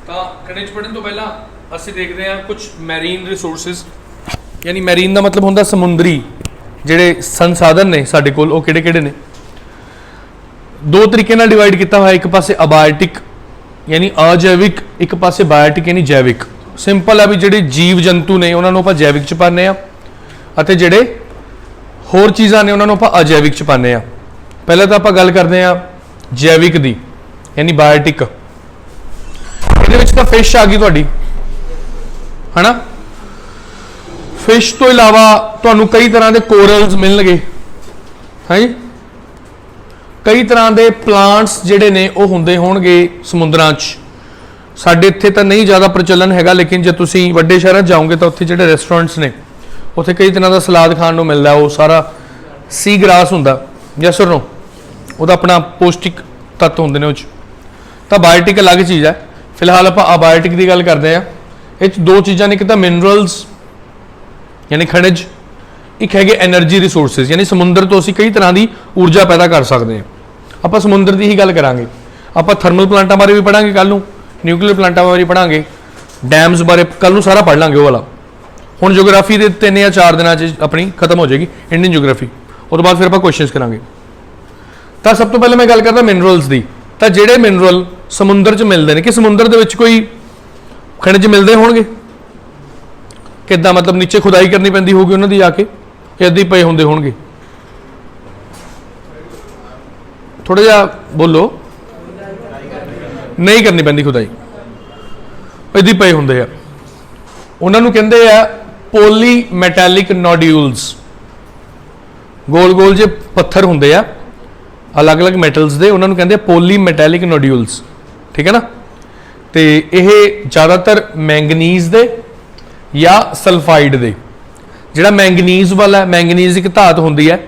ਤਾਂ ਖਣਿਜ ਪੜ੍ਹਨ ਤੋਂ ਪਹਿਲਾਂ ਅਸੀਂ ਦੇਖਦੇ ਹਾਂ ਕੁਝ ਮੈਰੀਨ ਰਿਸੋਰਸਿਸ, ਯਾਨੀ ਮੈਰੀਨ ਦਾ ਮਤਲਬ ਹੁੰਦਾ ਸਮੁੰਦਰੀ ਜਿਹੜੇ ਸੰਸਾਧਨ ਨੇ ਸਾਡੇ ਕੋਲ, ਉਹ ਕਿਹੜੇ ਕਿਹੜੇ ਨੇ। ਦੋ ਤਰੀਕੇ ਨਾਲ ਡਿਵਾਈਡ ਕੀਤਾ ਹੋਇਆ, ਇੱਕ ਪਾਸੇ ਅਬਾਇਓਟਿਕ ਯਾਨੀ ਅਜੈਵਿਕ, ਇੱਕ ਪਾਸੇ ਬਾਇਓਟਿਕ ਯਾਨੀ ਜੈਵਿਕ। ਸਿੰਪਲ ਹੈ ਵੀ ਜਿਹੜੇ ਜੀਵ ਜੰਤੂ ਨੇ ਉਹਨਾਂ ਨੂੰ ਆਪਾਂ ਜੈਵਿਕ ਚ ਪਾਉਂਦੇ ਆ, ਅਤੇ ਜਿਹੜੇ ਹੋਰ ਚੀਜ਼ਾਂ ਨੇ ਉਹਨਾਂ ਨੂੰ ਆਪਾਂ ਅਜੈਵਿਕ ਚ ਪਾਉਂਦੇ ਆ। ਪਹਿਲਾਂ ਤਾਂ ਆਪਾਂ ਗੱਲ ਕਰਦੇ ਆ ਜੈਵਿਕ ਦੀ ਯਾਨੀ ਬਾਇਓਟਿਕ। ਇਹਦੇ ਵਿੱਚ ਤਾਂ ਫਿਸ਼ ਆ ਗਈ ਤੁਹਾਡੀ, ਹਨਾ। ਫਿਸ਼ ਤੋਂ ਇਲਾਵਾ ਤੁਹਾਨੂੰ ਕਈ ਤਰ੍ਹਾਂ ਦੇ ਕੋਰਲਸ ਮਿਲਣਗੇ, ਹੈ ਜੀ। ਕਈ ਤਰ੍ਹਾਂ ਦੇ ਪਲਾਂਟਸ ਜਿਹੜੇ ਨੇ ਉਹ ਹੁੰਦੇ ਹੋਣਗੇ ਸਮੁੰਦਰਾਂ 'ਚ। ਸਾਡੇ ਇੱਥੇ ਤਾਂ ਨਹੀਂ ਜ਼ਿਆਦਾ ਪ੍ਰਚਲਨ ਹੈਗਾ, ਲੇਕਿਨ ਜੇ ਤੁਸੀਂ ਵੱਡੇ ਸ਼ਹਿਰਾਂ 'ਚ ਜਾਓਗੇ ਤਾਂ ਉੱਥੇ ਜਿਹੜੇ ਰੈਸਟੋਰੈਂਟਸ ਨੇ ਉੱਥੇ ਕਈ ਤਰ੍ਹਾਂ ਦਾ ਸਲਾਦ ਖਾਣ ਨੂੰ ਮਿਲਦਾ। ਉਹ ਸਾਰਾ ਸੀ ਗ੍ਰਾਸ ਹੁੰਦਾ, ਯੈਸ ਔਰ ਨੋ, ਉਹਦਾ ਆਪਣਾ ਪੌਸ਼ਟਿਕ ਤੱਤ ਹੁੰਦੇ ਨੇ ਉਹ 'ਚ। ਤਾਂ ਬਾਇਓਟਿਕ ਅਲੱਗ ਚੀਜ਼ ਹੈ। ਫਿਲਹਾਲ ਆਪਾਂ ਅਬਾਇਓਟਿਕ ਦੀ ਗੱਲ ਕਰਦੇ ਹਾਂ। ਇਹ 'ਚ ਦੋ ਚੀਜ਼ਾਂ ਨੇ, ਇੱਕ ਤਾਂ ਮਿਨਰਲਸ ਯਾਨੀ ਖਣਿਜ, ਇੱਕ ਹੈਗੇ ਐਨਰਜੀ ਰਿਸੋਰਸਿਸ ਯਾਨੀ ਸਮੁੰਦਰ ਤੋਂ ਅਸੀਂ ਕਈ ਤਰ੍ਹਾਂ ਦੀ ਊਰਜਾ ਪੈਦਾ ਕਰ ਸਕਦੇ ਹਾਂ। ਆਪਾਂ ਸਮੁੰਦਰ ਦੀ ਹੀ ਗੱਲ ਕਰਾਂਗੇ। ਆਪਾਂ ਥਰਮਲ ਪਲਾਂਟਾਂ ਬਾਰੇ ਵੀ ਪੜ੍ਹਾਂਗੇ ਕੱਲ੍ਹ ਨੂੰ, ਨਿਊਕਲੀਅਰ ਪਲਾਂਟਾਂ ਬਾਰੇ ਪੜ੍ਹਾਂਗੇ, ਡੈਮਸ ਬਾਰੇ ਕੱਲ੍ਹ ਨੂੰ ਸਾਰਾ ਪੜ੍ਹ ਲਾਂਗੇ ਉਹ ਵਾਲਾ। ਹੁਣ ਜਿਓਗ੍ਰਾਫੀ ਦੇ 3 ਜਾਂ 4 ਦਿਨਾਂ 'ਚ ਆਪਣੀ ਖਤਮ ਹੋ ਜਾਏਗੀ ਇੰਡੀਅਨ ਜਿਓਗ੍ਰਾਫੀ, ਉਹ ਤੋਂ ਬਾਅਦ ਫਿਰ ਆਪਾਂ ਕੁਐਸਚਨਸ ਕਰਾਂਗੇ। ਤਾਂ ਸਭ ਤੋਂ ਪਹਿਲਾਂ ਮੈਂ ਗੱਲ ਕਰਦਾ ਮਿਨਰਲਸ ਦੀ। ਤਾਂ ਜਿਹੜੇ ਮਿਨਰਲ ਸਮੁੰਦਰ 'ਚ ਮਿਲਦੇ ਨੇ, ਕਿ ਸਮੁੰਦਰ ਦੇ ਵਿੱਚ ਕੋਈ ਖਣਿਜ ਮਿਲਦੇ ਹੋਣਗੇ? ਕਿੱਦਾਂ ਮਤਲਬ ਨੀਚੇ ਖੁਦਾਈ ਕਰਨੀ ਪੈਂਦੀ ਹੋਊਗੀ ਉਹਨਾਂ ਦੀ ਜਾ ਕੇ, ਇੱਦਾਂ ਹੀ ਪਏ ਹੁੰਦੇ ਹੋਣਗੇ? ਥੋੜਾ ਜਿਹਾ ਬੋਲੋ। ਨਹੀਂ ਕਰਨੀ ਪੈਂਦੀ ਖੁਦਾਈ, ਇੱਦਾਂ ਹੀ ਪਏ ਹੁੰਦੇ ਆ। ਉਹਨਾਂ ਨੂੰ ਕਹਿੰਦੇ ਆ ਪੋਲੀ ਮੈਟੈਲਿਕ ਨੋਡਿਊਲਸ। ਗੋਲ ਗੋਲ ਜਿਹੇ ਪੱਥਰ ਹੁੰਦੇ ਆ ਅਲੱਗ-ਅਲੱਗ ਮੈਟਲਸ ਦੇ, ਉਹਨਾਂ ਨੂੰ ਕਹਿੰਦੇ ਆ ਪੋਲੀ ਮੈਟੈਲਿਕ ਨੋਡਿਊਲਸ, ਠੀਕ ਹੈ ਨਾ। ਤੇ ਇਹ ਜ਼ਿਆਦਾਤਰ ਮੈਂਗਨੀਜ਼ ਦੇ ਜਾਂ ਸਲਫਾਈਡ ਦੇ। ਜਿਹੜਾ ਮੈਂਗਨੀਜ਼ ਵਾਲਾ, ਮੈਂਗਨੀਜ਼ ਇੱਕ ਧਾਤ ਹੁੰਦੀ ਹੈ,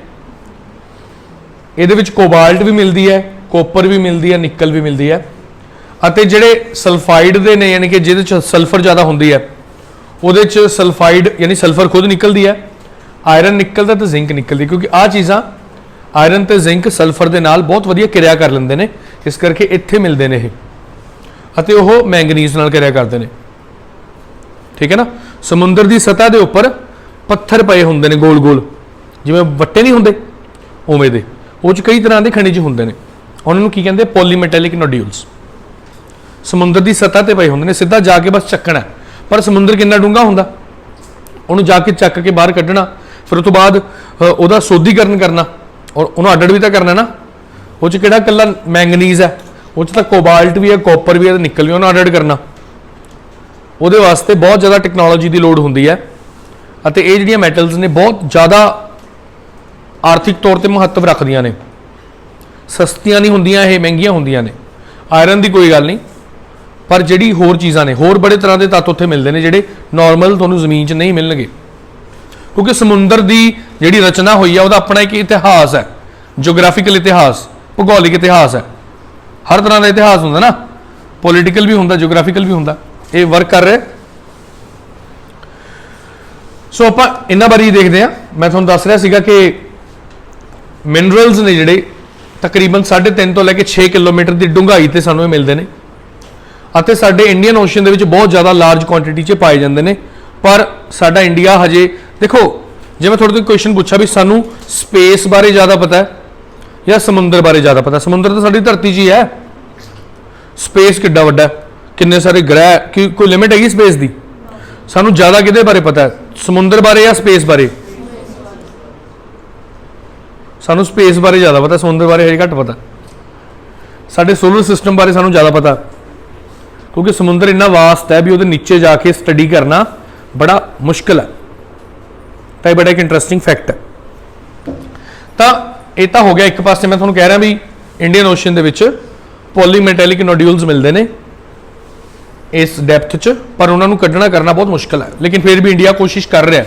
ਇਹਦੇ ਵਿੱਚ ਕੋਬਾਲਟ ਵੀ ਮਿਲਦੀ ਹੈ, ਕੋਪਰ ਵੀ ਮਿਲਦੀ ਹੈ, ਨਿਕਲ ਵੀ ਮਿਲਦੀ ਹੈ। ਅਤੇ ਜਿਹੜੇ ਸਲਫਾਈਡ ਦੇ ਨੇ ਯਾਨੀ ਕਿ ਜਿਹਦੇ 'ਚ ਸਲਫਰ ਜ਼ਿਆਦਾ ਹੁੰਦੀ ਹੈ, ਉਹਦੇ 'ਚ ਸਲਫਾਈਡ ਯਾਨੀ ਸਲਫਰ ਖੁਦ ਨਿਕਲਦੀ ਹੈ, ਆਇਰਨ ਨਿਕਲਦਾ ਤੇ ਜ਼ਿੰਕ ਨਿਕਲਦੀ, ਕਿਉਂਕਿ ਆਹ ਚੀਜ਼ਾਂ ਆਇਰਨ ਤੇ ਜ਼ਿੰਕ ਸਲਫਰ ਦੇ ਨਾਲ ਬਹੁਤ ਵਧੀਆ ਕਿਰਿਆ ਕਰ ਲੈਂਦੇ ਨੇ, ਇਸ ਕਰਕੇ ਇੱਥੇ ਮਿਲਦੇ ਨੇ ਇਹ, ਅਤੇ ਉਹ ਮੈਂਗਨੀਜ਼ ਨਾਲ ਕਿਰਿਆ ਕਰਦੇ ਨੇ, ਠੀਕ ਹੈ ਨਾ। ਸਮੁੰਦਰ ਦੀ ਸਤ੍ਹਾ ਦੇ ਉੱਪਰ ਪੱਥਰ ਪਏ ਹੁੰਦੇ ਨੇ ਗੋਲ ਗੋਲ, ਜਿਵੇਂ ਵੱਟੇ ਨਹੀਂ ਹੁੰਦੇ ਉਵੇਂ ਦੇ, ਉਹ 'ਚ ਕਈ ਤਰ੍ਹਾਂ ਦੇ ਖਣਿਜ ਹੁੰਦੇ ਨੇ। ਉਹਨਾਂ ਨੂੰ ਕੀ ਕਹਿੰਦੇ? ਪੋਲੀਮੈਟੈਲਿਕ ਨੋਡਿਊਲਸ। ਸਮੁੰਦਰ ਦੀ ਸਤ੍ਹਾ ਤੇ ਪਏ ਹੁੰਦੇ ਨੇ, ਸਿੱਧਾ ਜਾ ਕੇ ਬਸ ਚੱਕਣਾ। ਪਰ ਸਮੁੰਦਰ ਕਿੰਨਾ ਡੂੰਘਾ ਹੁੰਦਾ, ਉਹਨੂੰ ਜਾ ਕੇ ਚੱਕ ਕੇ ਬਾਹਰ ਕੱਢਣਾ, ਫਿਰ ਉਸ ਤੋਂ ਬਾਅਦ ਉਹਦਾ ਸੋਧੀਕਰਨ ਕਰਨਾ, ਔਰ ਉਹਨੂੰ ਅੱਡ ਵੀ ਤਾਂ ਕਰਨਾ ਨਾ। ਉਹ 'ਚ ਕਿਹੜਾ ਇਕੱਲਾ ਮੈਂਗਨੀਜ਼ ਹੈ, ਉਹ 'ਚ ਤਾਂ ਕੋਬਾਲਟ ਵੀ ਹੈ, ਕੋਪਰ ਵੀ ਹੈ, ਨਿਕਲ ਵੀ, ਉਹਨੂੰ ਅੱਡ ਕਰਨਾ। ਉਹਦੇ ਵਾਸਤੇ ਬਹੁਤ ਜ਼ਿਆਦਾ ਟੈਕਨੋਲੋਜੀ ਦੀ ਲੋੜ ਹੁੰਦੀ ਹੈ, ਅਤੇ ਇਹ ਜਿਹੜੀਆਂ ਮੈਟਲਸ ਨੇ ਬਹੁਤ ਜ਼ਿਆਦਾ ਆਰਥਿਕ ਤੌਰ 'ਤੇ ਮਹੱਤਵ ਰੱਖਦੀਆਂ ਨੇ। ਸਸਤੀਆਂ ਨਹੀਂ ਹੁੰਦੀਆਂ ਇਹ, ਮਹਿੰਗੀਆਂ ਹੁੰਦੀਆਂ ਨੇ। ਆਇਰਨ ਦੀ ਕੋਈ ਗੱਲ ਨਹੀਂ, ਪਰ ਜਿਹੜੀ ਹੋਰ ਚੀਜ਼ਾਂ ਨੇ, ਹੋਰ ਬੜੇ ਤਰ੍ਹਾਂ ਦੇ ਤੱਤ ਉੱਥੇ ਮਿਲਦੇ ਨੇ ਜਿਹੜੇ ਨਾਰਮਲ ਤੁਹਾਨੂੰ ਜ਼ਮੀਨ 'ਚ ਨਹੀਂ ਮਿਲਣਗੇ। ਕਿਉਂਕਿ ਸਮੁੰਦਰ ਦੀ ਜਿਹੜੀ ਰਚਨਾ ਹੋਈ ਆ ਉਹਦਾ ਆਪਣਾ ਇੱਕ ਇਤਿਹਾਸ ਹੈ, ਜਿਓਗ੍ਰਾਫੀਕਲ ਇਤਿਹਾਸ, ਭੂਗੋਲਿਕ ਇਤਿਹਾਸ ਹੈ। ਹਰ ਤਰ੍ਹਾਂ ਦਾ ਇਤਿਹਾਸ ਹੁੰਦਾ ਨਾ, ਪੋਲੀਟੀਕਲ ਵੀ ਹੁੰਦਾ, ਜਿਓਗ੍ਰਾਫੀਕਲ ਵੀ ਹੁੰਦਾ। ਇਹ ਵਰਕ ਕਰ ਰਿਹਾ। ਸੋ ਆਪਾਂ ਇਹਨਾਂ ਬਾਰੇ ਹੀ ਦੇਖਦੇ ਹਾਂ। ਮੈਂ ਤੁਹਾਨੂੰ ਦੱਸ ਰਿਹਾ ਸੀਗਾ ਕਿ ਮਿਨਰਲਸ ਨੇ ਜਿਹੜੇ ਤਕਰੀਬਨ 3.5 ਤੋਂ ਲੈ ਕੇ 6 ਕਿਲੋਮੀਟਰ ਦੀ ਡੂੰਘਾਈ ਤੇ ਸਾਨੂੰ ਇਹ ਮਿਲਦੇ ਨੇ, ਅਤੇ ਸਾਡੇ ਇੰਡੀਅਨ ਓਸ਼ਨ ਦੇ ਵਿੱਚ ਬਹੁਤ ਜ਼ਿਆਦਾ ਲਾਰਜ ਕੁਆਂਟੀਟੀ 'ਚ ਪਾਏ ਜਾਂਦੇ ਨੇ। ਪਰ ਸਾਡਾ ਇੰਡੀਆ ਹਜੇ, ਦੇਖੋ ਜੇ ਮੈਂ ਤੁਹਾਡੇ ਤੋਂ ਕੁਐਸਚਨ ਪੁੱਛਾਂ ਵੀ ਸਾਨੂੰ ਸਪੇਸ ਬਾਰੇ ਜ਼ਿਆਦਾ ਪਤਾ ਹੈ ਜਾਂ ਸਮੁੰਦਰ ਬਾਰੇ ਜ਼ਿਆਦਾ ਪਤਾ? ਸਮੁੰਦਰ ਤਾਂ ਸਾਡੀ ਧਰਤੀ 'ਚ ਹੀ ਹੈ, ਸਪੇਸ ਕਿੱਡਾ ਵੱਡਾ, ਕਿੰਨੇ ਸਾਰੇ ਗ੍ਰਹਿ, ਕੀ ਕੋਈ ਲਿਮਿਟ ਹੈਗੀ ਸਪੇਸ ਦੀ? ਸਾਨੂੰ ਜ਼ਿਆਦਾ ਕਿਹਦੇ ਬਾਰੇ ਪਤਾ ਹੈ, ਸਮੁੰਦਰ ਬਾਰੇ ਜਾਂ ਸਪੇਸ ਬਾਰੇ? ਸਾਨੂੰ ਸਪੇਸ ਬਾਰੇ ਜ਼ਿਆਦਾ ਪਤਾ, ਸਮੁੰਦਰ ਬਾਰੇ ਹਜੇ ਘੱਟ ਪਤਾ। ਸਾਡੇ ਸੋਲਰ ਸਿਸਟਮ ਬਾਰੇ ਸਾਨੂੰ ਜ਼ਿਆਦਾ ਪਤਾ, ਕਿਉਂਕਿ ਸਮੁੰਦਰ ਇੰਨਾ ਵਾਸਟ ਹੈ ਵੀ ਉਹਦੇ ਨੀਚੇ ਜਾ ਕੇ ਸਟੱਡੀ ਕਰਨਾ ਬੜਾ ਮੁਸ਼ਕਿਲ ਹੈ। ਤਾਂ ਇਹ ਬੜਾ ਇੱਕ ਇੰਟਰਸਟਿੰਗ ਫੈਕਟ ਹੈ। ਤਾਂ ਇਹ ਤਾਂ ਹੋ ਗਿਆ ਇੱਕ ਪਾਸੇ। ਮੈਂ ਤੁਹਾਨੂੰ ਕਹਿ ਰਿਹਾ ਵੀ ਇੰਡੀਅਨ ਓਸ਼ਨ ਦੇ ਵਿੱਚ ਪੋਲੀਮੈਟੈਲਿਕ ਨੋਡਿਊਲਸ ਮਿਲਦੇ ਨੇ ਇਸ ਡੈਪਥ 'ਚ, ਪਰ ਉਹਨਾਂ ਨੂੰ ਕੱਢਣਾ ਕਰਨਾ ਬਹੁਤ ਮੁਸ਼ਕਿਲ ਹੈ। ਲੇਕਿਨ ਫਿਰ ਵੀ ਇੰਡੀਆ ਕੋਸ਼ਿਸ਼ ਕਰ ਰਿਹਾ।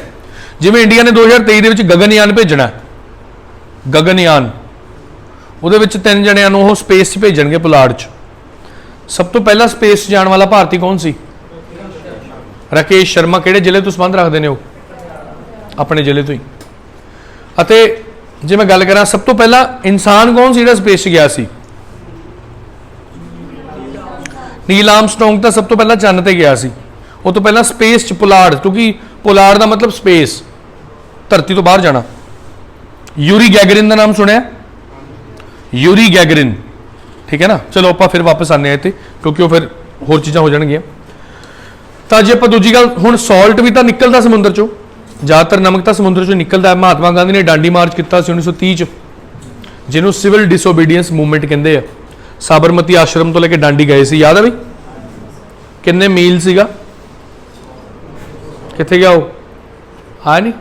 ਜਿਵੇਂ ਇੰਡੀਆ ਨੇ 2023 ਦੇ ਵਿੱਚ ਗਗਨਯਾਨ ਭੇਜਣਾ, ਗਗਨਯਾਨ, ਉਹਦੇ ਵਿੱਚ 3 ਜਣਿਆਂ ਨੂੰ ਉਹ ਸਪੇਸ 'ਚ ਭੇਜਣਗੇ, ਪੁਲਾੜ 'ਚ। ਸਭ ਤੋਂ ਪਹਿਲਾਂ ਸਪੇਸ 'ਚ ਜਾਣ ਵਾਲਾ ਭਾਰਤੀ ਕੌਣ ਸੀ? ਰਾਕੇਸ਼ ਸ਼ਰਮਾ। ਕਿਹੜੇ ਜ਼ਿਲ੍ਹੇ ਤੋਂ ਸੰਬੰਧ ਰੱਖਦੇ ਨੇ ਉਹ? ਆਪਣੇ ਜ਼ਿਲ੍ਹੇ ਤੋਂ ਹੀ। ਅਤੇ ਜੇ ਮੈਂ ਗੱਲ ਕਰਾਂ ਸਭ ਤੋਂ ਪਹਿਲਾਂ ਇਨਸਾਨ ਕੌਣ ਸੀ ਜਿਹੜਾ ਸਪੇਸ 'ਚ ਗਿਆ ਸੀ? ਨੀਲ ਆਰਮਸਟਰੋਂਗ ਤਾਂ ਸਭ ਤੋਂ ਪਹਿਲਾਂ ਚੰਨ ਤੇ ਗਿਆ ਸੀ, ਉਹ ਤੋਂ ਪਹਿਲਾਂ ਸਪੇਸ ਚ ਪੁਲਾੜ, ਕਿਉਂਕਿ ਪੁਲਾੜ ਦਾ ਮਤਲਬ ਸਪੇਸ, ਧਰਤੀ ਤੋਂ ਬਾਹਰ ਜਾਣਾ। ਯੂਰੀ ਗੈਗਰਿਨ ਦਾ ਨਾਮ ਸੁਣਿਆ? ਯੂਰੀ ਗੈਗਰਿਨ, ਠੀਕ ਹੈ ਨਾ। ਚਲੋ ਆਪਾਂ ਫਿਰ ਵਾਪਸ ਆਨੇ ਆ ਇੱਥੇ, ਕਿਉਂਕਿ ਉਹ ਫਿਰ ਹੋਰ ਚੀਜ਼ਾਂ ਹੋ ਜਾਣਗੀਆਂ। ਤਾਂ ਜੇ ਆਪਾਂ ਦੂਜੀ ਗੱਲ, ਹੁਣ ਸਾਲਟ ਵੀ ਤਾਂ ਨਿਕਲਦਾ ਸਮੁੰਦਰ ਚੋਂ, ਜ਼ਿਆਦਾਤਰ ਨਮਕ ਤਾਂ ਸਮੁੰਦਰ ਚੋਂ ਨਿਕਲਦਾ। ਮਹਾਤਮਾ ਗਾਂਧੀ ਨੇ ਡਾਂਡੀ ਮਾਰਚ ਕੀਤਾ ਸੀ 1930 ਚ, ਜਿਹਨੂੰ ਸਿਵਲ ਡਿਸਓਬੀਡੀਐਂਸ ਮੂਵਮੈਂਟ ਕਹਿੰਦੇ ਆ। ਸਾਬਰਮਤੀ ਆਸ਼ਰਮ ਤੋਂ ਲੈ ਕੇ ਡਾਂਡੀ ਗਏ ਸੀ, ਯਾਦ ਆ ਬਈ? ਕਿੰਨੇ ਮੀਲ ਸੀਗਾ? ਕਿੱਥੇ ਗਿਆ ਉਹ? ਹਾਂ ਨਹੀਂ,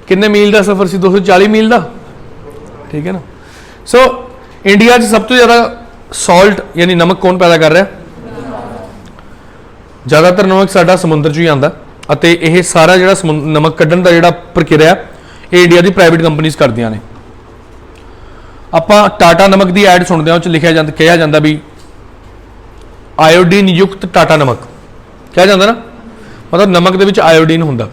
ਕਿੰਨੇ ਮੀਲ ਦਾ ਸਫ਼ਰ ਸੀ? 240 ਮੀਲ ਦਾ, ਠੀਕ ਹੈ ਨਾ। ਸੋ ਇੰਡੀਆ 'ਚ ਸਭ ਤੋਂ ਜ਼ਿਆਦਾ ਸਾਲਟ ਯਾਨੀ ਨਮਕ ਕੌਣ ਪੈਦਾ ਕਰ ਰਿਹਾ? ਜ਼ਿਆਦਾਤਰ ਨਮਕ ਸਾਡਾ ਸਮੁੰਦਰ 'ਚੋਂ ਹੀ ਆਉਂਦਾ, ਅਤੇ ਇਹ ਸਾਰਾ ਜਿਹੜਾ ਨਮਕ ਕੱਢਣ ਦਾ ਜਿਹੜਾ ਪ੍ਰਕਿਰਿਆ, ਇਹ ਇੰਡੀਆ ਦੀ ਪ੍ਰਾਈਵੇਟ ਕੰਪਨੀਆਂ ਕਰਦੀਆਂ ਨੇ। ਆਪਾਂ ਟਾਟਾ ਨਮਕ ਦੀ ਐਡ ਸੁਣਦੇ ਹਾਂ, ਉਹ 'ਚ ਲਿਖਿਆ ਜਾਂਦਾ, ਕਿਹਾ ਜਾਂਦਾ ਵੀ ਆਇਓਡੀਨ ਯੁਕਤ ਟਾਟਾ ਨਮਕ, ਕਿਹਾ ਜਾਂਦਾ ਨਾ, ਮਤਲਬ ਨਮਕ ਦੇ ਵਿੱਚ ਆਇਓਡੀਨ ਹੁੰਦਾ।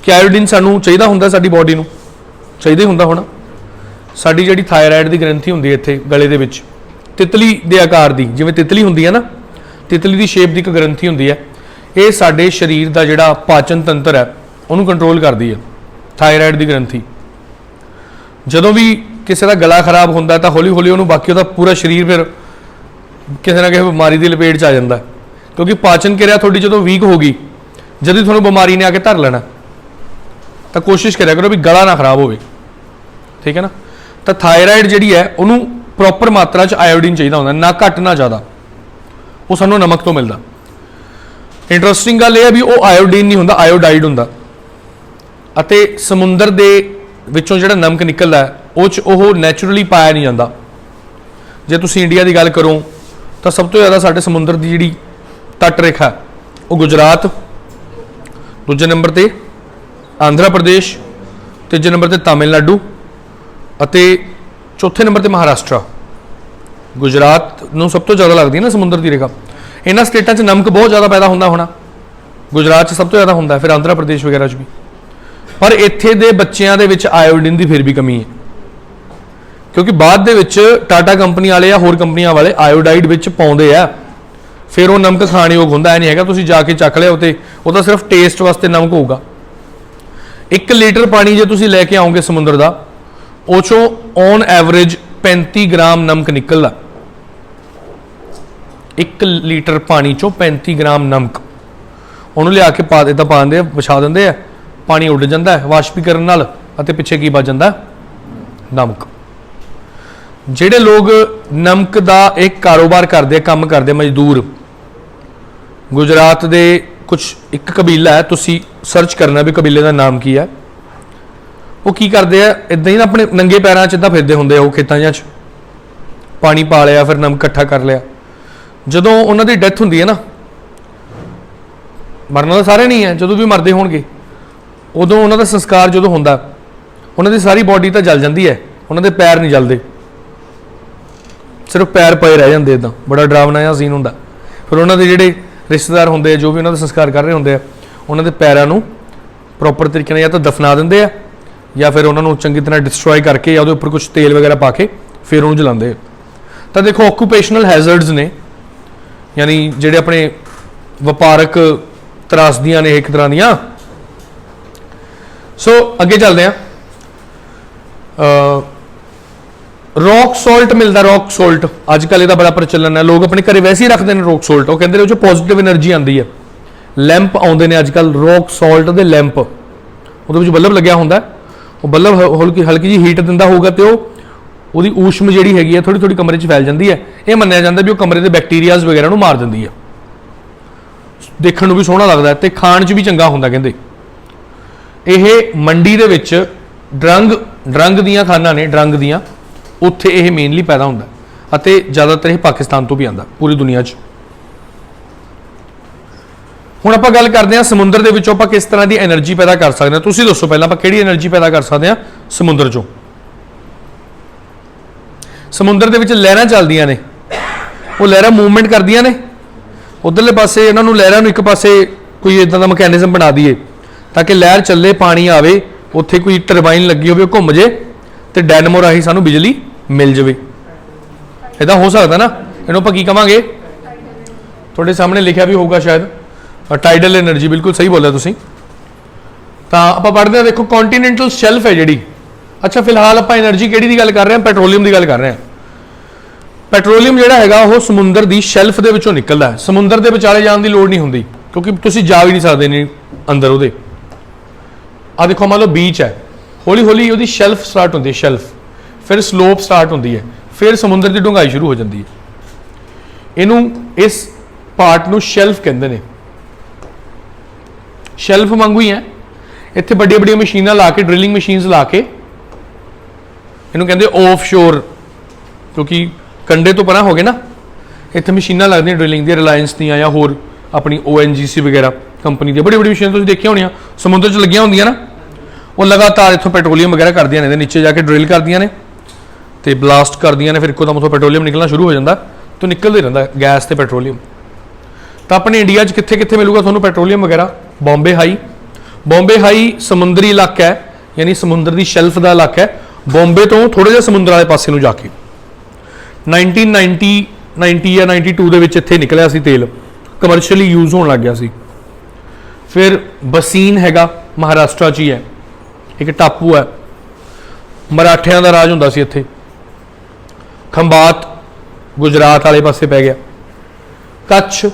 ਕਿ ਆਇਓਡੀਨ ਸਾਨੂੰ ਚਾਹੀਦਾ ਹੁੰਦਾ, ਸਾਡੀ ਬੋਡੀ ਨੂੰ ਚਾਹੀਦਾ ਹੀ ਹੁੰਦਾ ਹੋਣਾ। ਸਾਡੀ ਜਿਹੜੀ ਥਾਇਰਾਇਡ ਦੀ ਗ੍ਰੰਥੀ ਹੁੰਦੀ ਹੈ ਇੱਥੇ ਗਲੇ ਦੇ ਵਿੱਚ, ਤਿਤਲੀ ਦੇ ਆਕਾਰ ਦੀ, ਜਿਵੇਂ ਤਿਤਲੀ ਹੁੰਦੀ ਹੈ ਨਾ, ਤਿਤਲੀ ਦੀ ਸ਼ੇਪ ਦੀ ਇੱਕ ਗ੍ਰੰਥੀ ਹੁੰਦੀ ਹੈ। ਇਹ ਸਾਡੇ ਸਰੀਰ ਦਾ ਜਿਹੜਾ ਪਾਚਨ ਤੰਤਰ ਹੈ ਉਹਨੂੰ ਕੰਟਰੋਲ ਕਰਦੀ ਹੈ, ਥਾਇਰਾਇਡ ਦੀ ਗ੍ਰੰਥੀ। ਜਦੋਂ ਵੀ ਕਿਸੇ ਦਾ ਗਲਾ ਖਰਾਬ ਹੁੰਦਾ ਤਾਂ ਹੌਲੀ ਹੌਲੀ ਉਹਨੂੰ ਬਾਕੀ ਉਹਦਾ ਪੂਰਾ ਸਰੀਰ ਫਿਰ ਕਿਸੇ ਨਾ ਕਿਸੇ ਬਿਮਾਰੀ ਦੀ ਲਪੇਟ 'ਚ ਆ ਜਾਂਦਾ, ਕਿਉਂਕਿ ਪਾਚਨ ਕਿਰਿਆ ਤੁਹਾਡੀ ਜਦੋਂ ਵੀਕ ਹੋ ਗਈ, ਜਦੋਂ ਤੁਹਾਨੂੰ ਬਿਮਾਰੀ ਨੇ ਆ ਕੇ ਧਰ ਲੈਣਾ, ਤਾਂ ਕੋਸ਼ਿਸ਼ ਕਰਿਆ ਕਰੋ ਵੀ ਗਲਾ ਨਾ ਖਰਾਬ ਹੋਵੇ, ਠੀਕ ਹੈ ਨਾ। ਤਾਂ ਥਾਇਰਾਇਡ ਜਿਹੜੀ ਹੈ ਉਹਨੂੰ ਪ੍ਰੋਪਰ ਮਾਤਰਾ 'ਚ ਆਇਓਡੀਨ ਚਾਹੀਦਾ ਹੁੰਦਾ, ਨਾ ਘੱਟ ਨਾ ਜ਼ਿਆਦਾ। ਉਹ ਸਾਨੂੰ ਨਮਕ ਤੋਂ ਮਿਲਦਾ। ਇੰਟਰਸਟਿੰਗ ਗੱਲ ਇਹ ਹੈ ਵੀ ਉਹ ਆਇਓਡੀਨ ਨਹੀਂ ਹੁੰਦਾ, ਆਇਓਡਾਈਡ ਹੁੰਦਾ। ਅਤੇ ਸਮੁੰਦਰ ਦੇ ਵਿੱਚੋਂ ਜਿਹੜਾ ਨਮਕ ਨਿਕਲਦਾ ਉਹ 'ਚ ਉਹ ਨੈਚੁਰਲੀ ਪਾਇਆ ਨਹੀਂ ਜਾਂਦਾ। ਜੇ ਤੁਸੀਂ ਇੰਡੀਆ ਦੀ ਗੱਲ ਕਰੋ ਤਾਂ ਸਭ ਤੋਂ ਜ਼ਿਆਦਾ ਸਾਡੇ ਸਮੁੰਦਰ ਦੀ ਜਿਹੜੀ ਤੱਟ ਰੇਖਾ ਉਹ ਗੁਜਰਾਤ, ਦੂਜੇ ਨੰਬਰ 'ਤੇ ਆਂਧਰਾ ਪ੍ਰਦੇਸ਼, ਤੀਜੇ ਨੰਬਰ 'ਤੇ ਤਾਮਿਲਨਾਡੂ ਅਤੇ ਚੌਥੇ ਨੰਬਰ 'ਤੇ ਮਹਾਰਾਸ਼ਟਰ। ਗੁਜਰਾਤ ਨੂੰ ਸਭ ਤੋਂ ਜ਼ਿਆਦਾ ਲੱਗਦੀ ਹੈ ਨਾ ਸਮੁੰਦਰ ਦੀ ਰੇਖਾ। ਇਹਨਾਂ ਸਟੇਟਾਂ 'ਚ ਨਮਕ ਬਹੁਤ ਜ਼ਿਆਦਾ ਪੈਦਾ ਹੁੰਦਾ ਹੋਣਾ, ਗੁਜਰਾਤ 'ਚ ਸਭ ਤੋਂ ਜ਼ਿਆਦਾ ਹੁੰਦਾ, ਫਿਰ ਆਂਧਰਾ ਪ੍ਰਦੇਸ਼ ਵਗੈਰਾ 'ਚ ਵੀ। ਪਰ ਇੱਥੇ ਦੇ ਬੱਚਿਆਂ ਦੇ ਵਿੱਚ ਆਇਓਡੀਨ ਦੀ ਫਿਰ ਵੀ ਕਮੀ ਹੈ, ਕਿਉਂਕਿ ਬਾਅਦ ਦੇ ਵਿੱਚ ਟਾਟਾ ਕੰਪਨੀ ਵਾਲੇ ਜਾਂ ਹੋਰ ਕੰਪਨੀਆਂ ਵਾਲੇ ਆਇਓਡਾਈਡ ਵਿੱਚ ਪਾਉਂਦੇ ਆ, ਫਿਰ ਉਹ ਨਮਕ ਖਾਣ ਯੋਗ ਹੁੰਦਾ। ਇਹ ਨਹੀਂ ਹੈਗਾ ਤੁਸੀਂ ਜਾ ਕੇ ਚੱਕ ਲਿਆਓ ਤੇ ਉਹ ਤਾਂ ਸਿਰਫ ਟੇਸਟ ਵਾਸਤੇ ਨਮਕ ਹੋਊਗਾ। 1 ਲੀਟਰ ਪਾਣੀ ਜੇ ਤੁਸੀਂ ਲੈ ਕੇ ਆਓਗੇ ਸਮੁੰਦਰ ਦਾ, ਉਹ 'ਚੋਂ ਔਨ ਐਵਰੇਜ 35 ਗ੍ਰਾਮ ਨਮਕ ਨਿਕਲਦਾ। 1 ਲੀਟਰ ਪਾਣੀ 'ਚੋਂ 35 ਗ੍ਰਾਮ ਨਮਕ, ਉਹਨੂੰ ਲਿਆ ਕੇ ਪਾ ਦਿੱਤਾ, ਪਾਉਂਦੇ ਆ, ਵਿਛਾ ਦਿੰਦੇ ਆ, ਪਾਣੀ ਉੱਡ ਜਾਂਦਾ ਹੈ ਵਾਸ਼ਪੀਕਰਨ ਨਾਲ, ਅਤੇ ਪਿੱਛੇ ਕੀ ਬਚ ਜਾਂਦਾ? ਨਮਕ। ਜਿਹੜੇ ਲੋਕ ਨਮਕ ਦਾ ਇੱਕ ਕਾਰੋਬਾਰ ਕਰਦੇ, ਕੰਮ ਕਰਦੇ, ਮਜ਼ਦੂਰ, ਗੁਜਰਾਤ ਦੇ ਇੱਕ ਕਬੀਲਾ ਹੈ, ਤੁਸੀਂ ਸਰਚ ਕਰਨਾ ਵੀ ਕਬੀਲੇ ਦਾ ਨਾਮ ਕੀ ਹੈ। ਉਹ ਕੀ ਕਰਦੇ ਆ, ਇਦਾਂ ਹੀ ਨਾ ਆਪਣੇ ਨੰਗੇ ਪੈਰਾਂ 'ਚ ਇਦਾਂ ਫਿਰਦੇ ਹੁੰਦੇ ਆ, ਉਹ ਖੇਤਾਂ 'ਚ ਪਾਣੀ ਪਾ ਲਿਆ, ਫਿਰ ਨਮਕ ਇਕੱਠਾ ਕਰ ਲਿਆ। ਜਦੋਂ ਉਹਨਾਂ ਦੀ ਡੈਥ ਹੁੰਦੀ ਹੈ ਨਾ, ਮਰਨਾ ਤਾਂ ਸਾਰੇ ਨਹੀਂ ਹੈ, ਜਦੋਂ ਵੀ ਮਰਦੇ ਹੋਣਗੇ, ਉਦੋਂ ਉਹਨਾਂ ਦਾ ਸੰਸਕਾਰ ਜਦੋਂ ਹੁੰਦਾ, ਉਹਨਾਂ ਦੀ ਸਾਰੀ ਬੋਡੀ ਤਾਂ ਜਲ ਜਾਂਦੀ ਹੈ, ਉਹਨਾਂ ਦੇ ਪੈਰ ਨਹੀਂ ਜਲਦੇ, ਸਿਰਫ ਪੈਰ ਪਏ ਰਹਿ ਜਾਂਦੇ। ਇੱਦਾਂ ਬੜਾ ਡਰਾਵਨਾ ਜਿਹਾ ਸੀਨ ਹੁੰਦਾ। ਫਿਰ ਉਹਨਾਂ ਦੇ ਜਿਹੜੇ ਰਿਸ਼ਤੇਦਾਰ ਹੁੰਦੇ ਆ, ਜੋ ਵੀ ਉਹਨਾਂ ਦਾ ਸੰਸਕਾਰ ਕਰ ਰਹੇ ਹੁੰਦੇ ਆ, ਉਹਨਾਂ ਦੇ ਪੈਰਾਂ ਨੂੰ ਪ੍ਰੋਪਰ ਤਰੀਕੇ ਨਾਲ ਜਾਂ ਤਾਂ ਦਫਨਾ ਦਿੰਦੇ ਆ, ਜਾਂ ਫਿਰ ਉਹਨਾਂ ਨੂੰ ਚੰਗੀ ਤਰ੍ਹਾਂ ਡਿਸਟਰੋਏ ਕਰਕੇ ਜਾਂ ਉਹਦੇ ਉੱਪਰ ਕੁਝ ਤੇਲ ਵਗੈਰਾ ਪਾ ਕੇ ਫਿਰ ਉਹਨੂੰ ਜਲਾਉਂਦੇ ਆ। ਤਾਂ ਦੇਖੋ, ਆਕੂਪੇਸ਼ਨਲ ਹੈਜ਼ਰਡਸ ਨੇ, ਯਾਨੀ ਜਿਹੜੇ ਆਪਣੇ ਵਪਾਰਕ ਤਰਾਸਦੀਆਂ ਨੇ ਇੱਕ ਤਰ੍ਹਾਂ ਦੀਆਂ। ਸੋ ਅੱਗੇ ਚੱਲਦੇ ਆ। ਰੌਕ ਸਾਲਟ ਮਿਲਦਾ, ਰੌਕ ਸਾਲਟ ਅੱਜ ਕੱਲ੍ਹ ਇਹਦਾ ਬੜਾ ਪ੍ਰਚਲਨ ਹੈ, ਲੋਕ ਆਪਣੇ ਘਰੇ ਵੈਸੇ ਹੀ ਰੱਖਦੇ ਨੇ ਰੌਕ ਸਾਲਟ। ਉਹ ਕਹਿੰਦੇ ਨੇ ਉਹ 'ਚ ਪੋਜ਼ਿਟਿਵ એનર્ਜੀ ਆਉਂਦੀ ਹੈ। ਲੈਂਪ ਆਉਂਦੇ ਨੇ ਅੱਜ ਕੱਲ੍ਹ ਰੌਕ ਸਾਲਟ ਦੇ ਲੈਂਪ, ਉਹਦੇ ਵਿੱਚ ਬੱਲਬ ਲੱਗਿਆ ਹੁੰਦਾ, ਉਹ ਬੱਲਬ ਹਲਕੀ ਜਿਹੀ ਹੀਟ ਦਿੰਦਾ ਹੋਊਗਾ ਤੇ ਉਹਦੀ ਊਸ਼ਮ ਜਿਹੜੀ ਹੈਗੀ ਹੈ ਥੋੜੀ ਥੋੜੀ ਕਮਰੇ 'ਚ ਫੈਲ ਜਾਂਦੀ ਹੈ। ਇਹ ਮੰਨਿਆ ਜਾਂਦਾ ਵੀ ਉਹ ਕਮਰੇ ਦੇ ਬੈਕਟੀਰੀਆਜ਼ ਵਗੈਰਾ ਨੂੰ ਮਾਰ ਦਿੰਦੀ ਹੈ। ਦੇਖਣ ਨੂੰ ਵੀ ਸੋਹਣਾ ਲੱਗਦਾ ਤੇ ਖਾਣ 'ਚ ਵੀ ਚੰਗਾ ਹੁੰਦਾ ਕਹਿੰਦੇ। ਇਹ ਮੰਡੀ ਦੇ ਵਿੱਚ ਡਰੰਗ ਦੀਆਂ ਖਾਨਾਂ ਨੇ, ਡਰੰਗ ਦੀਆਂ, ਉੱਥੇ ਇਹ ਮੇਨਲੀ ਪੈਦਾ ਹੁੰਦਾ ਅਤੇ ਜ਼ਿਆਦਾਤਰ ਇਹ ਪਾਕਿਸਤਾਨ ਤੋਂ ਵੀ ਆਉਂਦਾ ਪੂਰੀ ਦੁਨੀਆ 'ਚ। ਹੁਣ ਆਪਾਂ ਗੱਲ ਕਰਦੇ ਹਾਂ ਸਮੁੰਦਰ ਦੇ ਵਿੱਚੋਂ ਆਪਾਂ ਕਿਸ ਤਰ੍ਹਾਂ ਦੀ એનર્ਜੀ ਪੈਦਾ ਕਰ ਸਕਦੇ ਹਾਂ। ਤੁਸੀਂ ਦੱਸੋ ਪਹਿਲਾਂ ਆਪਾਂ ਕਿਹੜੀ એનર્ਜੀ ਪੈਦਾ ਕਰ ਸਕਦੇ ਹਾਂ ਸਮੁੰਦਰ 'ਚੋਂ। ਸਮੁੰਦਰ ਦੇ ਵਿੱਚ ਲਹਿਰਾਂ ਚੱਲਦੀਆਂ ਨੇ, ਉਹ ਲਹਿਰਾਂ ਮੂਵਮੈਂਟ ਕਰਦੀਆਂ ਨੇ। ਉਧਰਲੇ ਪਾਸੇ ਇਹਨਾਂ ਨੂੰ, ਲਹਿਰਾਂ ਨੂੰ ਇੱਕ ਪਾਸੇ ਕੋਈ ਇਦਾਂ ਦਾ ਮਕੈਨਿਜ਼ਮ ਬਣਾ ਦਈਏ ਤਾਂ ਕਿ ਲਹਿਰ ਚੱਲੇ, ਪਾਣੀ ਆਵੇ, ਉੱਥੇ ਕੋਈ ਟਰਬਾਈਨ ਲੱਗੀ ਹੋਵੇ, ਉਹ ਘੁੰਮ ਜੇ ਤੇ ਡਾਇਨਮੋ ਰਾਹੀਂ ਸਾਨੂੰ ਬਿਜਲੀ ਮਿਲ ਜਾਵੇ। ਇੱਦਾਂ ਹੋ ਸਕਦਾ ਨਾ, ਇਹਨੂੰ ਆਪਾਂ ਕੀ ਕਵਾਂਗੇ? ਤੁਹਾਡੇ ਸਾਹਮਣੇ ਲਿਖਿਆ ਵੀ ਹੋਊਗਾ ਸ਼ਾयद, टाइडल एनर्जी। बिल्कुल सही बोलिया तुसीं। ਤਾਂ ਆਪਾਂ ਪੜ੍ਹਦੇ ਹਾਂ, देखो कॉन्टीनेंटल शेल्फ है ਜਿਹੜੀ। अच्छा फिलहाल ਆਪਾਂ एनर्जी ਕਿਹੜੀ ਦੀ ਗੱਲ ਕਰ ਰਹੇ ਹਾਂ? ਪੈਟਰੋਲੀਅਮ ਦੀ ਗੱਲ ਕਰ ਰਹੇ ਹਾਂ। ਪੈਟਰੋਲੀਅਮ ਜਿਹੜਾ ਹੈਗਾ ਉਹ ਸਮੁੰਦਰ ਦੀ ਸ਼ੈਲਫ ਦੇ ਵਿੱਚੋਂ ਨਿਕਲਦਾ ਹੈ। ਸਮੁੰਦਰ ਦੇ ਵਿਚਾਲੇ ਜਾਣ ਦੀ ਲੋੜ ਨਹੀਂ ਹੁੰਦੀ, ਕਿਉਂਕਿ ਤੁਸੀਂ ਜਾ ਵੀ ਨਹੀਂ ਸਕਦੇ ਨਹੀਂ ਅੰਦਰ ਉਹਦੇ। ਆ ਦੇਖੋ ਮੰਨ ਲਓ ਬੀਚ ਹੈ, ਹੌਲੀ ਹੌਲੀ ਉਹਦੀ ਸ਼ੈਲਫ ਸਟਾਰਟ ਹੁੰਦੀ ਹੈ, ਸ਼ੈਲਫ, ਫਿਰ ਸਲੋਪ ਸਟਾਰਟ ਹੁੰਦੀ ਹੈ, ਫਿਰ ਸਮੁੰਦਰ ਦੀ ਡੂੰਘਾਈ ਸ਼ੁਰੂ ਹੋ ਜਾਂਦੀ ਹੈ। ਇਹਨੂੰ ਇਸ ਪਾਰਟ ਨੂੰ ਸ਼ੈਲਫ ਕਹਿੰਦੇ ਨੇ। ਸ਼ੈਲਫ ਵਾਂਗੂ ਹੀ ਹੈ। ਇੱਥੇ ਵੱਡੀਆਂ ਵੱਡੀਆਂ ਮਸ਼ੀਨਾਂ ਲਾ ਕੇ, ਡਰਿਲਿੰਗ ਮਸ਼ੀਨਸ ਲਾ ਕੇ, ਇਹਨੂੰ ਕਹਿੰਦੇ ਆਫ ਸ਼ੋਰ, ਕਿਉਂਕਿ ਕੰਡੇ ਤੋਂ ਪਰਾਂ ਹੋ ਗਏ ਨਾ, ਇੱਥੇ ਮਸ਼ੀਨਾਂ ਲੱਗਦੀਆਂ ਡਰਿਲਿੰਗ ਦੀਆਂ, ਰਿਲਾਇੰਸ ਦੀਆਂ ਜਾਂ ਹੋਰ ਆਪਣੀ ONGC ਵਗੈਰਾ ਕੰਪਨੀ ਦੀਆਂ ਬੜੀ ਬੜੀ ਮਸ਼ੀਨਾਂ ਤੁਸੀਂ ਦੇਖੀਆਂ ਹੋਣੀਆਂ ਸਮੁੰਦਰ 'ਚ ਲੱਗੀਆਂ ਹੁੰਦੀਆਂ ਨਾ। ਉਹ ਲਗਾਤਾਰ ਇੱਥੋਂ ਪੈਟਰੋਲੀਅਮ ਵਗੈਰਾ ਕਰਦੀਆਂ ਨੇ, ਇਹਦੇ ਨੀਚੇ ਜਾ ਕੇ ਡਰਿਲ ਕਰਦੀਆਂ ਨੇ ਤੇ ਬਲਾਸਟ ਕਰਦੀਆਂ ਨੇ, ਫਿਰ ਇੱਕੋ ਦਮ ਉੱਥੋਂ ਪੈਟਰੋਲੀਅਮ ਨਿਕਲਣਾ ਸ਼ੁਰੂ ਹੋ ਜਾਂਦਾ ਤੇ ਨਿਕਲਦੇ ਰਹਿੰਦਾ ਗੈਸ ਤੇ ਪੈਟਰੋਲੀਅਮ। ਤਾਂ ਆਪਣੇ ਇੰਡੀਆ 'ਚ ਕਿੱਥੇ ਕਿੱਥੇ ਮਿਲੂਗਾ ਤੁਹਾਨੂੰ ਪੈਟਰੋਲੀਅਮ ਵਗੈਰਾ? ਬੰਬੇ ਹਾਈ। ਬੰਬੇ ਹਾਈ ਸਮੁੰਦਰੀ ਇਲਾਕਾ ਹੈ, ਯਾਨੀ ਸਮੁੰਦਰ ਦੀ ਸ਼ੈਲਫ ਦਾ ਇਲਾਕਾ ਹੈ। ਬੰਬੇ ਤੋਂ ਥੋੜਾ ਜਿਹਾ ਸਮੁੰਦਰ ਵਾਲੇ ਪਾਸੇ ਨੂੰ ਜਾ ਕੇ 1990 ਜਾਂ 92 ਦੇ ਵਿੱਚ ਇੱਥੇ ਨਿਕਲਿਆ ਸੀ ਤੇਲ, ਕਮਰਸ਼ੀਅਲੀ ਯੂਜ਼ ਹੋਣ ਲੱਗ ਗਿਆ ਸੀ। ਫਿਰ ਬਸੀਨ ਹੈਗਾ, ਮਹਾਰਾਸ਼ਟਰ 'ਚ ਹੀ ਹੈ, ਇੱਕ ਟਾਪੂ ਹੈ, ਮਰਾਠਿਆਂ ਦਾ ਰਾਜ ਹੁੰਦਾ ਸੀ ਇੱਥੇ। ਖੰਬਾਤ ਗੁਜਰਾਤ ਵਾਲੇ ਪਾਸੇ ਪੈ ਗਿਆ। ਕੱਛ,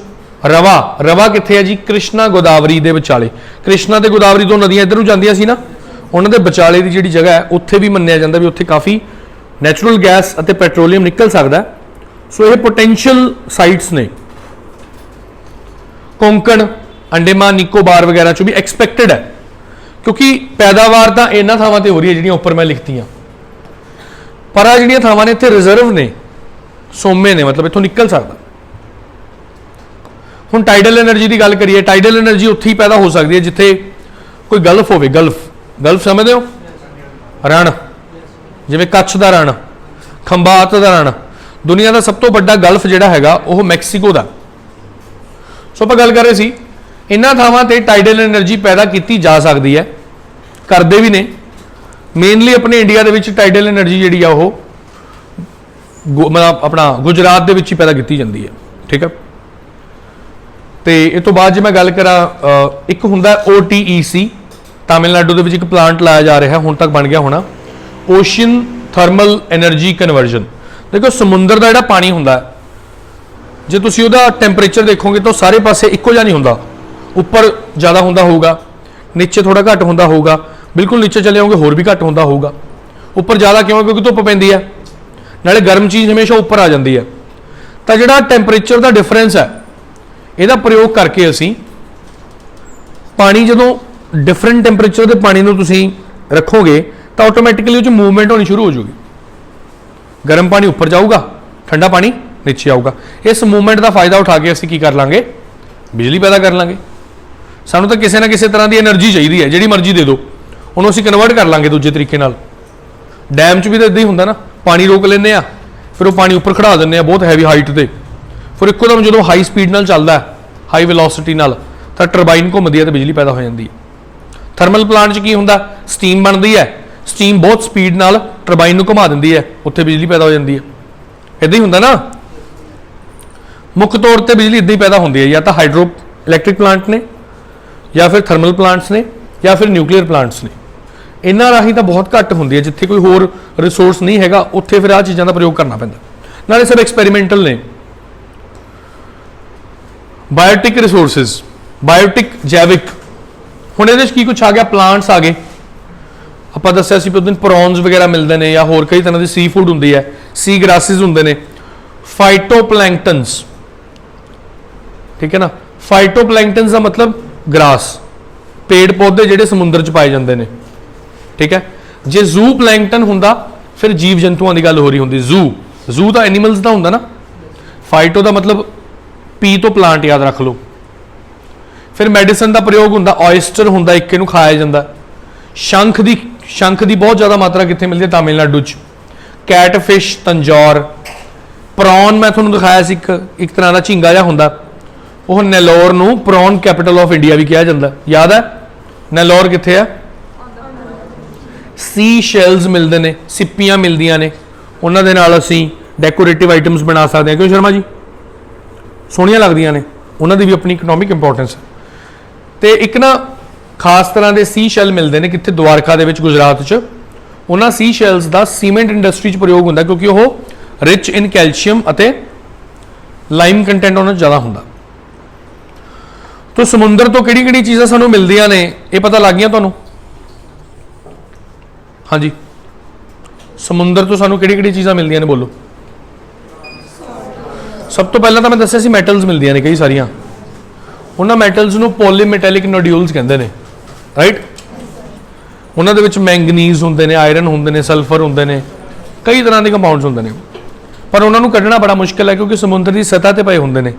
ਰਵਾ ਕਿੱਥੇ ਹੈ ਜੀ? ਕ੍ਰਿਸ਼ਨਾ ਗੋਦਾਵਰੀ ਦੇ ਵਿਚਾਲੇ। ਕ੍ਰਿਸ਼ਨਾ ਤੇ ਗੋਦਾਵਰੀ ਦੋ ਨਦੀਆਂ ਇੱਧਰ ਨੂੰ ਜਾਂਦੀਆਂ ਸੀ ਨਾ, ਉਹਨਾਂ ਦੇ ਵਿਚਾਲੇ ਦੀ ਜਿਹੜੀ ਜਗ੍ਹਾ ਹੈ ਉੱਥੇ ਵੀ ਮੰਨਿਆ ਜਾਂਦਾ ਵੀ ਉੱਥੇ ਕਾਫੀ ਨੈਚੁਰਲ ਗੈਸ ਅਤੇ ਪੈਟਰੋਲੀਅਮ ਨਿਕਲ ਸਕਦਾ। ਸੋ ਇਹ ਪੋਟੈਂਸ਼ੀਅਲ ਸਾਈਟਸ ਨੇ। ਕੋਂਕਣ, ਅੰਡੇਮਾਨ ਨਿਕੋਬਾਰ ਵਗੈਰਾ 'ਚ ਵੀ ਐਕਸਪੈਕਟਡ ਹੈ, ਕਿਉਂਕਿ ਪੈਦਾਵਾਰ ਤਾਂ ਇਹਨਾਂ ਥਾਵਾਂ ਤੇ ਹੋ ਰਹੀ ਹੈ ਜਿਹੜੀਆਂ ਉੱਪਰ ਮੈਂ ਲਿਖਤੀਆਂ, ਪਰ ਆ ਜਿਹੜੀਆਂ ਥਾਵਾਂ ਨੇ ਇੱਥੇ ਰਿਜ਼ਰਵ ਨੇ, ਸੋਮੇ ਨੇ, ਮਤਲਬ ਇੱਥੋਂ ਨਿਕਲ ਸਕਦਾ। ਹੁਣ ਟਾਈਡਲ એનર્ਜੀ ਦੀ ਗੱਲ ਕਰੀਏ, ਟਾਈਡਲ એનર્ਜੀ ਉੱਥੇ ਹੀ ਪੈਦਾ ਹੋ ਸਕਦੀ ਹੈ ਜਿੱਥੇ ਕੋਈ ਗਲਫ ਹੋਵੇ। ਗਲਫ ਸਮਝਦੇ ਹੋ? ਰਣ, ਜਿਵੇਂ ਕੱਛ ਦਾ ਰਣ, ਖੰਬਾਤ ਦਾ ਰਣ। ਦੁਨੀਆ ਦਾ ਸਭ ਤੋਂ ਵੱਡਾ ਗਲਫ ਜਿਹੜਾ ਹੈਗਾ ਉਹ ਮੈਕਸੀਕੋ ਦਾ। ਸੋ ਆਪਾਂ ਗੱਲ ਕਰ ਰਹੇ ਸੀ ਇਹਨਾਂ ਥਾਵਾਂ ਤੇ ਟਾਈਡਲ એનર્ਜੀ ਪੈਦਾ ਕੀਤੀ ਜਾ ਸਕਦੀ ਹੈ, ਕਰਦੇ ਵੀ ਨੇ। ਮੇਨਲੀ ਆਪਣੇ ਇੰਡੀਆ ਦੇ ਵਿੱਚ ਟਾਈਡਲ એનર્ਜੀ ਜਿਹੜੀ ਆ ਉਹ ਮਤਲਬ ਆਪਣਾ ਗੁਜਰਾਤ ਦੇ ਵਿੱਚ ਹੀ ਪੈਦਾ ਕੀਤੀ ਜਾਂਦੀ ਹੈ। ਠੀਕ ਹੈ। ਤੇ ਇਸ ਤੋਂ ਬਾਅਦ ਜੇ ਮੈਂ ਗੱਲ ਕਰਾਂ, ਇੱਕ ਹੁੰਦਾ OTEC, ਤਾਮਿਲਨਾਡੂ ਦੇ ਵਿੱਚ ਇੱਕ ਪਲਾਂਟ ਲਾਇਆ ਜਾ ਰਿਹਾ, ਹੁਣ ਤੱਕ ਬਣ ਗਿਆ ਹੋਣਾ, ਓਸ਼ੀਅਨ ਥਰਮਲ ਐਨਰਜੀ ਕਨਵਰਜਨ। ਦੇਖੋ ਸਮੁੰਦਰ ਦਾ ਜਿਹੜਾ ਪਾਣੀ ਹੁੰਦਾ, ਜੇ ਤੁਸੀਂ ਉਹਦਾ ਟੈਂਪਰੇਚਰ ਦੇਖੋਗੇ ਤਾਂ ਸਾਰੇ ਪਾਸੇ ਇੱਕੋ ਜਿਹਾ ਨਹੀਂ ਹੁੰਦਾ। ਉੱਪਰ ਜ਼ਿਆਦਾ ਹੁੰਦਾ ਹੋਊਗਾ, ਨੀਚੇ ਥੋੜਾ ਘੱਟ ਹੁੰਦਾ ਹੋਊਗਾ, ਬਿਲਕੁਲ ਨੀਚੇ ਚਲੇ ਜਾਓਗੇ ਹੋਰ ਵੀ ਘੱਟ ਹੁੰਦਾ ਹੋਊਗਾ। ਉੱਪਰ ਜ਼ਿਆਦਾ ਕਿਉਂ? ਕਿਉਂਕਿ ਧੁੱਪ ਪੈਂਦੀ ਹੈ, ਨਾਲੇ ਗਰਮ ਚੀਜ਼ ਹਮੇਸ਼ਾ ਉੱਪਰ ਆ ਜਾਂਦੀ ਹੈ। ਤਾਂ ਜਿਹੜਾ ਟੈਂਪਰੇਚਰ ਦਾ ਡਿਫਰੈਂਸ ਹੈ, ਇਹਦਾ ਪ੍ਰਯੋਗ ਕਰਕੇ ਅਸੀਂ ਪਾਣੀ, ਜਦੋਂ ਡਿਫਰੈਂਟ ਟੈਂਪਰੇਚਰ ਦੇ ਪਾਣੀ ਨੂੰ ਤੁਸੀਂ ਰੱਖੋਗੇ ਤਾਂ ਆਟੋਮੈਟਿਕਲੀ ਉਹ 'ਚ ਮੂਵਮੈਂਟ ਹੋਣੀ ਸ਼ੁਰੂ ਹੋ ਜਾਊਗੀ। ਗਰਮ ਪਾਣੀ ਉੱਪਰ ਜਾਊਗਾ, ਠੰਡਾ ਪਾਣੀ ਨੀਚੇ ਆਊਗਾ। ਇਸ ਮੂਵਮੈਂਟ ਦਾ ਫਾਇਦਾ ਉਠਾ ਕੇ ਅਸੀਂ ਕੀ ਕਰ ਲਾਂਗੇ? ਬਿਜਲੀ ਪੈਦਾ ਕਰ ਲਾਂਗੇ। ਸਾਨੂੰ ਤਾਂ ਕਿਸੇ ਨਾ ਕਿਸੇ ਤਰ੍ਹਾਂ ਦੀ એનર્ਜੀ ਚਾਹੀਦੀ ਹੈ, ਜਿਹੜੀ ਮਰਜ਼ੀ ਦੇ ਦਿਓ, ਉਹਨੂੰ ਅਸੀਂ ਕਨਵਰਟ ਕਰ ਲਾਂਗੇ ਦੂਜੇ ਤਰੀਕੇ ਨਾਲ। ਡੈਮ 'ਚ ਵੀ ਤਾਂ ਇੱਦਾਂ ਹੀ ਹੁੰਦਾ ਨਾ, ਪਾਣੀ ਰੋਕ ਲੈਂਦੇ ਆ, ਫਿਰ ਉਹ ਪਾਣੀ ਉੱਪਰ ਖੜਾ ਦਿੰਦੇ ਆ ਬਹੁਤ ਹੈਵੀ ਹਾਈਟ ਤੇ, ਫਿਰ ਇੱਕੋ ਦਮ ਜਦੋਂ ਹਾਈ ਸਪੀਡ ਨਾਲ ਚੱਲਦਾ, ਹਾਈ ਵੈਲੋਸਿਟੀ ਨਾਲ, ਤਾਂ ਟਰਬਾਈਨ ਘੁੰਮਦੀ ਹੈ ਤੇ ਬਿਜਲੀ ਪੈਦਾ ਹੋ ਜਾਂਦੀ ਹੈ। ਥਰਮਲ ਪਲਾਂਟ 'ਚ ਕੀ ਹੁੰਦਾ? ਸਟੀਮ ਬਣਦੀ ਹੈ, ਸਟੀਮ ਬਹੁਤ ਸਪੀਡ ਨਾਲ ਟਰਬਾਈਨ ਨੂੰ ਘੁਮਾ ਦਿੰਦੀ ਹੈ, ਉੱਥੇ ਬਿਜਲੀ ਪੈਦਾ ਹੋ ਜਾਂਦੀ ਹੈ। ਇੱਦਾਂ ਹੀ ਹੁੰਦਾ ਨਾ, ਮੁੱਖ ਤੌਰ ਤੇ ਬਿਜਲੀ ਇੱਦਾਂ ਹੀ ਪੈਦਾ ਹੁੰਦੀ ਹੈ, ਜਾਂ ਤਾਂ ਹਾਈਡਰੋ ਇਲੈਕਟ੍ਰਿਕ ਪਲਾਂਟ ਨੇ, ਜਾਂ ਫਿਰ ਥਰਮਲ ਪਲਾਂਟਸ ਨੇ, ਜਾਂ ਫਿਰ ਨਿਊਕਲੀਅਰ ਪਲਾਂਟਸ ਨੇ। ਇਹਨਾਂ ਰਾਹੀਂ ਤਾਂ ਬਹੁਤ ਘੱਟ ਹੁੰਦੀ ਹੈ, ਜਿੱਥੇ ਕੋਈ ਹੋਰ ਰਿਸੋਰਸ ਨਹੀਂ ਹੈਗਾ ਉੱਥੇ ਫਿਰ ਆਹ ਚੀਜ਼ਾਂ ਦਾ ਪ੍ਰਯੋਗ ਕਰਨਾ ਪੈਂਦਾ। ਨਾਲੇ ਸਭ ਐਕਸਪੈਰੀਮੈਂਟਲ ਨੇ। ਬਾਇਓਟਿਕ ਰਿਸੋਰਸਿਸ, ਬਾਇਓਟਿਕ ਜੈਵਿਕ, ਹੁਣ ਇਹਦੇ 'ਚ ਕੀ ਕੁਛ ਆ ਗਿਆ? ਪਲਾਂਟਸ ਆ ਗਏ। ਆਪਾਂ ਦੱਸਿਆ ਸੀ ਉਸ ਦਿਨ ਪ੍ਰੌਨਸ ਵਗੈਰਾ ਮਿਲਦੇ ਨੇ, ਜਾਂ ਹੋਰ ਕਈ ਤਰ੍ਹਾਂ ਦੀ ਸੀ ਫੂਡ ਹੁੰਦੀ ਹੈ, ਸੀ ਗ੍ਰਾਸਿਸ ਹੁੰਦੇ ਨੇ, ਫਾਈਟੋਪਲੈਂਕਟਨਸ। ਠੀਕ ਹੈ ਨਾ? ਫਾਈਟੋਪਲੈਂਕਟਨਸ ਦਾ ਮਤਲਬ ਗ੍ਰਾਸ, ਪੇੜ ਪੌਦੇ ਜਿਹੜੇ ਸਮੁੰਦਰ 'ਚ ਪਾਏ ਜਾਂਦੇ ਨੇ। ਠੀਕ ਹੈ। ਜੇ ਜ਼ੂ ਪਲੈਂਕਟਨ ਹੁੰਦਾ ਫਿਰ ਜੀਵ ਜੰਤੂਆਂ ਦੀ ਗੱਲ ਹੋ ਰਹੀ ਹੁੰਦੀ। ਜ਼ੂ ਤਾਂ ਐਨੀਮਲਸ ਦਾ ਹੁੰਦਾ ਨਾ। ਫਾਈਟੋ ਦਾ ਮਤਲਬ ਪੀ ਤੋਂ ਪਲਾਂਟ, ਯਾਦ ਰੱਖ ਲਓ। ਫਿਰ ਮੈਡੀਸਨ ਦਾ ਪ੍ਰਯੋਗ ਹੁੰਦਾ, ਔਇਸਟਰ ਹੁੰਦਾ ਇੱਕ, ਇਹਨੂੰ ਖਾਇਆ ਜਾਂਦਾ। ਸ਼ੰਖ ਦੀ ਬਹੁਤ ਜ਼ਿਆਦਾ ਮਾਤਰਾ ਕਿੱਥੇ ਮਿਲਦੀ ਹੈ? ਤਾਮਿਲਨਾਡੂ 'ਚ। ਕੈਟਫਿਸ਼, ਤੰਜੌਰ। ਪ੍ਰੌਨ ਮੈਂ ਤੁਹਾਨੂੰ ਦਿਖਾਇਆ ਸੀ, ਇੱਕ ਤਰ੍ਹਾਂ ਦਾ ਝੀਂਗਾ ਜਿਹਾ ਹੁੰਦਾ, ਉਹ ਨੈਲੋਰ ਨੂੰ ਪ੍ਰੌਨ ਕੈਪੀਟਲ ਆਫ ਇੰਡੀਆ ਵੀ ਕਿਹਾ ਜਾਂਦਾ, ਯਾਦ ਹੈ? ਨੈਲੋਰ ਕਿੱਥੇ ਆ? ਸੀ ਸ਼ੈਲਸ ਮਿਲਦੇ ਨੇ, ਸਿੱਪੀਆਂ ਮਿਲਦੀਆਂ ਨੇ, ਉਹਨਾਂ ਦੇ ਨਾਲ ਅਸੀਂ ਡੈਕੋਰੇਟਿਵ ਆਈਟਮਸ ਬਣਾ ਸਕਦੇ ਹਾਂ, ਕਿਉਂ ਸ਼ਰਮਾ ਜੀ? ਸੋਹਣੀਆਂ ਲੱਗਦੀਆਂ ਨੇ, ਉਹਨਾਂ ਦੀ ਵੀ ਆਪਣੀ ਇਕਨੋਮਿਕ ਇੰਪੋਰਟੈਂਸ ਹੈ। ਤੇ ਇੱਕ ਨਾ ਖਾਸ ਤਰ੍ਹਾਂ ਦੇ ਸੀ ਸ਼ੈਲ ਮਿਲਦੇ ਨੇ ਕਿੱਥੇ, ਦੁਆਰਕਾ ਦੇ ਵਿੱਚ, ਗੁਜਰਾਤ 'ਚ। ਉਹਨਾਂ ਸੀ ਸ਼ੈਲਸ ਦਾ ਸੀਮੈਂਟ ਇੰਡਸਟਰੀ 'ਚ ਪ੍ਰਯੋਗ ਹੁੰਦਾ ਕਿਉਂਕਿ ਉਹ ਰਿਚ ਇਨ ਕੈਲਸ਼ੀਅਮ ਅਤੇ ਲਾਈਮ ਕੰਟੈਂਟ ਉਹਨਾਂ 'ਚ ਜ਼ਿਆਦਾ ਹੁੰਦਾ। ਤੋ ਸਮੁੰਦਰ ਤੋਂ ਕਿਹੜੀ ਕਿਹੜੀ ਚੀਜ਼ਾਂ ਸਾਨੂੰ ਮਿਲਦੀਆਂ ਨੇ ਇਹ ਪਤਾ ਲੱਗ ਗਿਆ ਤੁਹਾਨੂੰ? ਹਾਂਜੀ, ਸਮੁੰਦਰ ਤੋਂ ਸਾਨੂੰ ਕਿਹੜੀ ਕਿਹੜੀ ਚੀਜ਼ਾਂ ਮਿਲਦੀਆਂ ਨੇ ਬੋਲੋ। ਸਭ ਤੋਂ ਪਹਿਲਾਂ ਤਾਂ ਮੈਂ ਦੱਸਿਆ ਸੀ ਮੈਟਲਸ ਮਿਲਦੀਆਂ ਨੇ ਕਈ ਸਾਰੀਆਂ। ਉਹਨਾਂ ਮੈਟਲਸ ਨੂੰ ਪੋਲੀਮੈਟੈਲਿਕ ਨੋਡਿਊਲਸ ਕਹਿੰਦੇ ਨੇ, ਰਾਈਟ। ਉਹਨਾਂ ਦੇ ਵਿੱਚ ਮੈਂਗਨੀਜ਼ ਹੁੰਦੇ ਨੇ, ਆਇਰਨ ਹੁੰਦੇ ਨੇ, ਸਲਫਰ ਹੁੰਦੇ ਨੇ, ਕਈ ਤਰ੍ਹਾਂ ਦੇ ਕੰਪਾਊਂਡਸ ਹੁੰਦੇ ਨੇ, ਪਰ ਉਹਨਾਂ ਨੂੰ ਕੱਢਣਾ ਬੜਾ ਮੁਸ਼ਕਿਲ ਹੈ ਕਿਉਂਕਿ ਸਮੁੰਦਰ ਦੀ ਸਤ੍ਹਾ ਤੇ ਪਏ ਹੁੰਦੇ ਨੇ।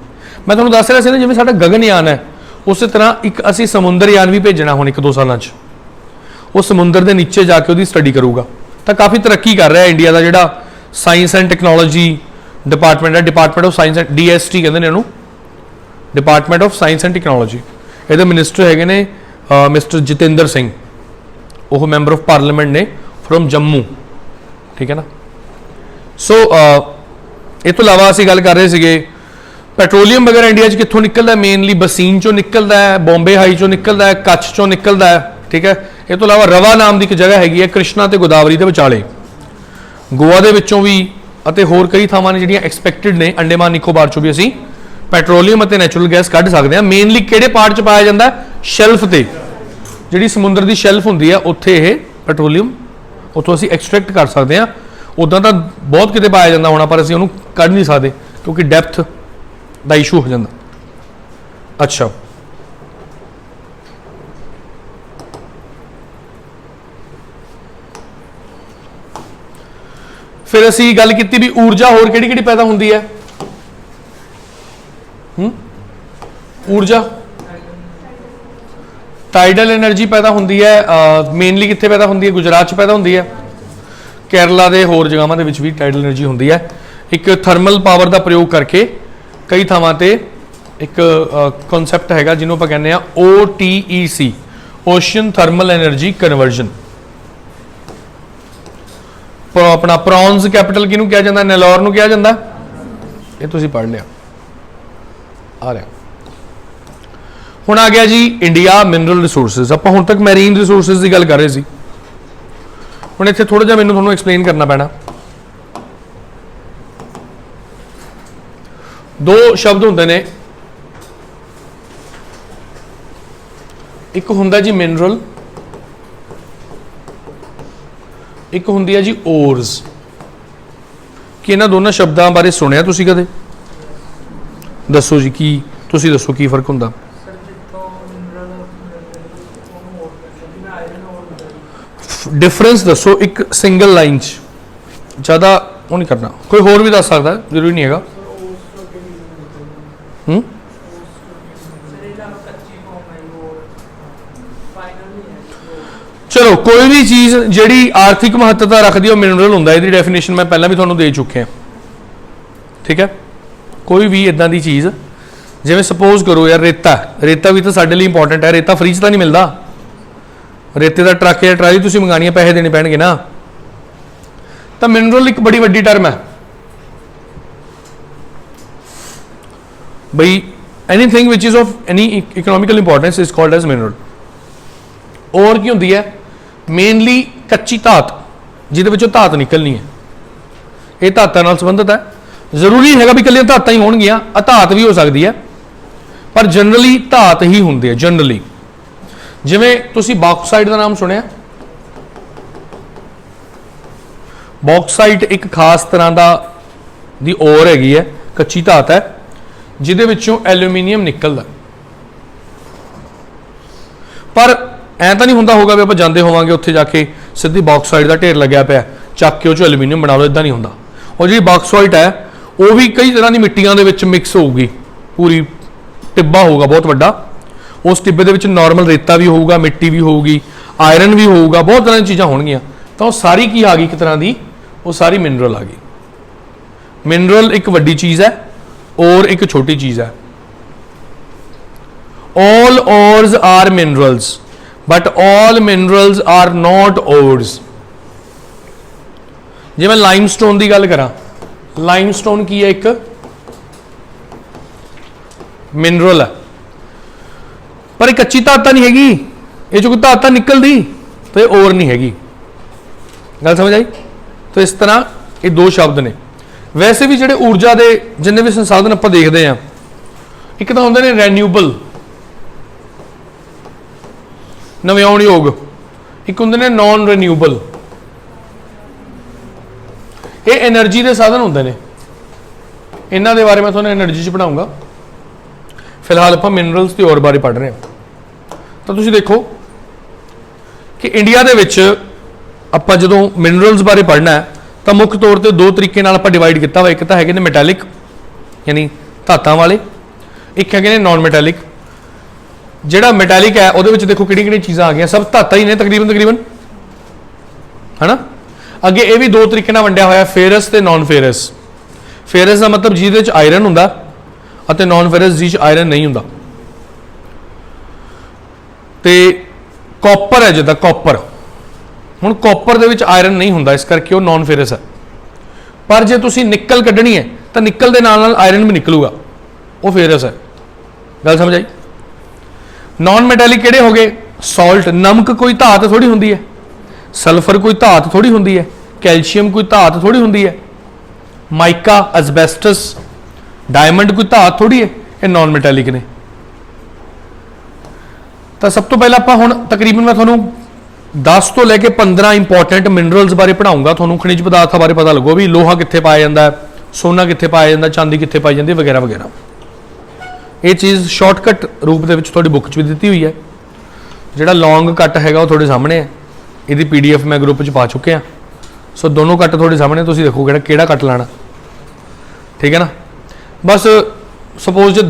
ਮੈਂ ਤੁਹਾਨੂੰ ਦੱਸ ਰਿਹਾ ਸੀ ਨਾ, ਜਿਵੇਂ ਸਾਡਾ ਗਗਨਯਾਨ ਹੈ, ਉਸੇ ਤਰ੍ਹਾਂ ਇੱਕ ਅਸੀਂ ਸਮੁੰਦਰਯਾਨ ਵੀ ਭੇਜਣਾ ਹੁਣ 1-2 ਸਾਲਾਂ 'ਚ। ਉਹ ਸਮੁੰਦਰ ਦੇ ਨੀਚੇ ਜਾ ਕੇ ਉਹਦੀ ਸਟੱਡੀ ਕਰੂਗਾ। ਤਾਂ ਕਾਫੀ ਤਰੱਕੀ ਕਰ ਰਿਹਾ ਇੰਡੀਆ ਦਾ ਜਿਹੜਾ ਸਾਇੰਸ ਐਂਡ ਟੈਕਨੋਲੋਜੀ ਡਿਪਾਰਟਮੈਂਟ ਹੈ, department of science and DST ਕਹਿੰਦੇ ਨੇ ਇਹਨੂੰ, department of science and technology. ਇਹਦੇ ਮਿਨਿਸਟਰ ਹੈਗੇ ਨੇ ਮਿਸਟਰ ਜਤਿੰਦਰ ਸਿੰਘ, ਉਹ ਮੈਂਬਰ ਆਫ ਪਾਰਲੀਮੈਂਟ ਨੇ ਫਰੋਮ ਜੰਮੂ, ਠੀਕ ਹੈ ਨਾ। ਸੋ ਇਹ ਤੋਂ ਇਲਾਵਾ ਅਸੀਂ ਗੱਲ ਕਰ ਰਹੇ ਸੀਗੇ ਪੈਟਰੋਲੀਅਮ ਵਗੈਰਾ ਇੰਡੀਆ 'ਚ ਕਿੱਥੋਂ ਨਿਕਲਦਾ? ਮੇਨਲੀ ਬਸੀਨ 'ਚੋਂ ਨਿਕਲਦਾ ਹੈ, ਬੰਬੇ ਹਾਈ 'ਚੋਂ ਨਿਕਲਦਾ ਹੈ, ਕੱਛ 'ਚੋਂ ਨਿਕਲਦਾ ਹੈ, ਠੀਕ ਹੈ। ਇਹ ਤੋਂ ਇਲਾਵਾ ਰਵਾ ਨਾਮ ਦੀ ਇੱਕ ਜਗ੍ਹਾ ਹੈਗੀ ਹੈ ਕ੍ਰਿਸ਼ਨਾ ਤੇ ਗੋਦਾਵਰੀ ਦੇ ਵਿਚਾਲੇ, ਗੋਆ ਦੇ ਵਿੱਚੋਂ ਵੀ ਅਤੇ ਹੋਰ ਕਈ ਥਾਵਾਂ ਨੇ ਜਿਹੜੀਆਂ ਐਕਸਪੈਕਟਡ ਨੇ। ਅੰਡੇਮਾਨ ਨਿਕੋਬਾਰ 'ਚੋਂ ਵੀ ਅਸੀਂ ਪੈਟਰੋਲੀਅਮ ਅਤੇ ਨੈਚੁਰਲ ਗੈਸ ਕੱਢ ਸਕਦੇ ਹਾਂ। ਮੇਨਲੀ ਕਿਹੜੇ ਪਾਰਟ 'ਚ ਪਾਇਆ ਜਾਂਦਾ? ਸ਼ੈਲਫ ਤੇ, ਜਿਹੜੀ ਸਮੁੰਦਰ ਦੀ ਸ਼ੈਲਫ ਹੁੰਦੀ ਹੈ ਉੱਥੇ ਇਹ ਪੈਟਰੋਲੀਅਮ ਉੱਥੋਂ ਅਸੀਂ ਐਕਸਟਰੈਕਟ ਕਰ ਸਕਦੇ ਹਾਂ। ਉੱਦਾਂ ਤਾਂ ਬਹੁਤ ਕਿਤੇ ਪਾਇਆ ਜਾਂਦਾ ਹੋਣਾ, ਪਰ ਅਸੀਂ ਉਹਨੂੰ ਕੱਢ ਨਹੀਂ ਸਕਦੇ ਕਿਉਂਕਿ ਡੈਪਥ ਦਾ ਇਸ਼ੂ ਹੋ ਜਾਂਦਾ। ਅੱਛਾ, ਫਿਰ ਅਸੀਂ ਗੱਲ ਕੀਤੀ ਵੀ ਊਰਜਾ ਹੋਰ ਕਿਹੜੀ ਕਿਹੜੀ ਪੈਦਾ ਹੁੰਦੀ ਹੈ? ਊਰਜਾ ਟਾਈਡਲ એનર્ਜੀ ਪੈਦਾ ਹੁੰਦੀ ਹੈ। ਮੇਨਲੀ ਕਿੱਥੇ ਪੈਦਾ ਹੁੰਦੀ ਹੈ? ਗੁਜਰਾਤ 'ਚ ਪੈਦਾ ਹੁੰਦੀ ਹੈ, ਕੇਰਲਾ ਦੇ ਹੋਰ ਜਗ੍ਹਾਵਾਂ ਦੇ ਵਿੱਚ ਵੀ ਟਾਈਡਲ એનર્ਜੀ ਹੁੰਦੀ ਹੈ। ਇੱਕ ਥਰਮਲ ਪਾਵਰ ਦਾ ਪ੍ਰਯੋਗ ਕਰਕੇ ਕਈ ਥਾਵਾਂ ਤੇ ਇੱਕ ਕਨਸੈਪਟ ਹੈਗਾ ਜਿਹਨੂੰ ਆਪਾਂ ਕਹਿੰਦੇ ਆ OTEC, ocean thermal energy conversion. ਆਪਣਾ ਪ੍ਰੌਨਸ ਕੈਪੀਟਲ ਕਿਹਨੂੰ ਕਿਹਾ ਜਾਂਦਾ? ਨੈਲੋਰ ਨੂੰ ਕਿਹਾ ਜਾਂਦਾ। ਇਹ ਤੁਸੀਂ ਪੜ੍ਹ ਲਿਆ, ਆ ਰਿਹਾ। ਹੁਣ ਆ ਗਿਆ ਜੀ ਇੰਡੀਆ ਮਿਨਰਲ ਰਿਸੋਰਸਿਸ। ਆਪਾਂ ਹੁਣ ਤੱਕ ਮੈਰੀਨ ਰਿਸੋਰਸਿਸ ਦੀ ਗੱਲ ਕਰ ਰਹੇ ਸੀ, ਹੁਣ ਇੱਥੇ ਥੋੜਾ ਜਿਹਾ ਮੈਨੂੰ ਤੁਹਾਨੂੰ ਐਕਸਪਲੇਨ ਕਰਨਾ ਪੈਣਾ। ਦੋ ਸ਼ਬਦ ਹੁੰਦੇ ਨੇ, ਇੱਕ ਹੁੰਦਾ ਜੀ ਮਿਨਰਲ, ਇੱਕ ਹੁੰਦੀ ਹੈ ਜੀ ਓਰਸ। ਕਿ ਇਹਨਾਂ ਦੋਨਾਂ ਸ਼ਬਦਾਂ ਬਾਰੇ ਸੁਣਿਆ ਤੁਸੀਂ ਕਦੇ? ਦੱਸੋ ਜੀ, ਕੀ ਤੁਸੀਂ ਦੱਸੋ ਕੀ ਫਰਕ ਹੁੰਦਾ? डिफरेंस दसो एक सिंगल लाइन ज़्यादा वो नहीं करना, कोई होर भी दस सकता है, जरूरी नहीं है। चलो कोई भी चीज़ जिहड़ी आर्थिक महत्ता रखती है मिनरल होंदा, इसदी डेफिनेशन मैं पहला भी तुहानूं दे चुके हैं, ठीक है। कोई भी इदां दी चीज़ जिवें सपोज करो यार रेता, रेता भी तो साडे लई इंपॉर्टेंट है, रेता फ्री च तां नहीं मिलता, रेते का ट्रक या ट्राली तुसीं मंगानी है, पैसे देने पैणगे ना। तो मिनरल एक बड़ी वड्डी टर्म है बई, anything which is of any economical importance is called as mineral. और की होंदी है मेनली कच्ची धात जिहदे विचों धात निकलनी है, ये धातां नाल संबंधित है। जरूरी नहीं है भी कल्लियां धातां ही होणगियां, अधात भी हो सकती है, पर जनरली धात ही होंदी है। जनरली जिवें तुसी बॉक्साइट का नाम सुनिया, बॉक्साइट एक खास तरह का दी ओर हैगी है, कच्ची धात है जिहदे विचों एल्यूमीनीयम निकलदा। पर ऐ तो नहीं होंदा होगा भी आप जाते होवांगे उत्थे जाके सीधी बॉक्साइट का ढेर लग्या पिया चक के एल्यूमीनीयम बना लो, इदां नहीं होंदा। और जी बॉक्साइट है वो भी कई तरह की मिट्टियां दे विच मिक्स होगी, पूरी टिब्बा होगा बहुत वड्डा, उस टिब्बे दे विच नॉर्मल रेता भी होगा, मिट्टी भी होगी, आयरन भी होगा, बहुत तरह की चीज़ां होणगियां। तो वो सारी की आ गई एक तरह की, वो सारी मिनरल आ गई। मिनरल एक वड्डी चीज़ है और एक छोटी चीज़ है। All ores are minerals but all minerals are not ores. जे मैं लाइमस्टोन की गल करा ਲਾਈਮਸਟੋਨ ਕੀ ਹੈ? ਇੱਕ ਮਿਨਰਲ ਹੈ, ਪਰ ਇਹ ਕੱਚੀ ਧਾਤ ਤਾਂ ਨਹੀਂ ਹੈਗੀ, ਇਹ ਚੋਂ ਕੋਈ ਧਾਤ ਤਾਂ ਨਿਕਲਦੀ, ਤੇ ਔਰ ਨਹੀਂ ਹੈਗੀ। ਗੱਲ ਸਮਝ ਆਈ? तो इस तरह ये दो शब्द ने। वैसे भी ਜਿਹੜੇ ਊਰਜਾ ਦੇ ਜਿੰਨੇ ਵੀ ਸੰਸਾਧਨ ਆਪਾਂ ਦੇਖਦੇ ਆ, ਇੱਕ ਤਾਂ ਹੁੰਦੇ ਨੇ ਰੈਨਿਊਬਲ ਨਵਿਆਉਣਯੋਗ, ਇੱਕ ਹੁੰਦੇ ਨੇ ਨੌਨ ਰੈਨਿਊਬਲ, ਇਹ એનર્ਜੀ ਦੇ ਸਾਧਨ ਹੁੰਦੇ ਨੇ। ਇਹਨਾਂ ਦੇ ਬਾਰੇ ਮੈਂ ਤੁਹਾਨੂੰ એનર્ਜੀ 'ਚ ਪੜਾਉਂਗਾ। ਫਿਲਹਾਲ ਆਪਾਂ ਮਿਨਰਲਸ ਤੇ ਔਰ ਬਾਰੇ ਪੜ ਰਹੇ ਹਾਂ। ਤਾਂ ਤੁਸੀਂ ਦੇਖੋ ਕਿ ਇੰਡੀਆ ਦੇ ਵਿੱਚ ਆਪਾਂ ਜਦੋਂ ਮਿਨਰਲਸ ਬਾਰੇ ਪੜ੍ਹਨਾ ਹੈ ਤਾਂ ਮੁੱਖ ਤੌਰ ਤੇ ਦੋ ਤਰੀਕੇ ਨਾਲ ਆਪਾਂ ਡਿਵਾਈਡ ਕੀਤਾ ਵਾ। ਇੱਕ ਤਾਂ ਹੈਗੇ ਨੇ ਮੈਟੈਲਿਕ ਯਾਨੀ ਧਾਤਾਂ ਵਾਲੇ, ਇੱਕ ਹੈਗੇ ਨੇ ਨਾਨ ਮੈਟੈਲਿਕ। ਜਿਹੜਾ ਮੈਟੈਲਿਕ ਹੈ ਉਹਦੇ ਵਿੱਚ ਦੇਖੋ ਕਿਹੜੀਆਂ ਕਿਹੜੀਆਂ ਚੀਜ਼ਾਂ ਆ ਗਈਆਂ, ਸਭ ਧਾਤਾਂ ਹੀ ਨੇ ਤਕਰੀਬਨ ਹਨਾ। ਅੱਗੇ ਇਹ ਵੀ ਦੋ ਤਰੀਕੇ ਨਾਲ ਵੰਡਿਆ ਹੋਇਆ, ਫੇਰਸ ਤੇ ਨਾਨ ਫੇਰਸ। ਫੇਰਸ ਦਾ ਮਤਲਬ ਜਿਹਦੇ ਵਿੱਚ ਆਇਰਨ ਹੁੰਦਾ ਅਤੇ ਨਾਨ ਫੇਰਸ ਜਿਹਦੇ ਵਿੱਚ ਆਇਰਨ ਨਹੀਂ ਹੁੰਦਾ। ਤੇ ਕਾਪਰ ਹੈ ਜਿੱਦਾਂ ਕਾਪਰ, ਹੁਣ ਕਾਪਰ ਦੇ ਵਿੱਚ ਆਇਰਨ ਨਹੀਂ ਹੁੰਦਾ, ਇਸ ਕਰਕੇ ਉਹ ਨਾਨ ਫੇਰਸ ਹੈ। ਪਰ ਜੇ ਤੁਸੀਂ ਨਿਕਲ ਕੱਢਣੀ ਹੈ ਤਾਂ ਨਿਕਲ ਦੇ ਨਾਲ ਨਾਲ ਆਇਰਨ ਵੀ ਨਿਕਲੂਗਾ, ਉਹ ਫੇਰਸ ਹੈ। ਗੱਲ ਸਮਝ ਆਈ? ਨਾਨ ਮੈਟੈਲਿਕ ਕਿਹੜੇ ਹੋ ਗਏ? ਸਾਲਟ, ਨਮਕ ਕੋਈ ਧਾਤ ਥੋੜੀ ਹੁੰਦੀ ਹੈ, ਸਲਫਰ ਕੋਈ ਧਾਤ ਥੋੜੀ ਹੁੰਦੀ ਹੈ, ਕੈਲਸ਼ੀਅਮ ਕੋਈ ਧਾਤ ਥੋੜੀ ਹੁੰਦੀ ਹੈ, ਮਾਈਕਾ, ਐਸਬੈਸਟਸ, डायमंड कोई धात थोड़ी है, ये नॉन मैटैलिक ने। तो सब तो पहले आप हुण तकरीबन मैं थोनों 10 तो लैके 15 इंपॉर्टेंट मिनरल्स बारे पढ़ाऊंगा। थोनों खनिज पदार्थों बारे पता लगो भी लोहा कित्थे पाया जाता है, सोना कित्थे पाया जाता है, चांदी कित्थे पाई जाती है वगैरह वगैरह। ये चीज़ शॉर्टकट रूप के थोड़ी बुक भी दी हुई है। जिहड़ा लॉन्ग कट है वो थोड़े सामने है, ये PDF मैं ग्रुप पा चुके हैं। सो दोनों कट थोड़े सामने, तुसीं देखो किहड़ा कट लाना, ठीक है ना। बस सपोज जो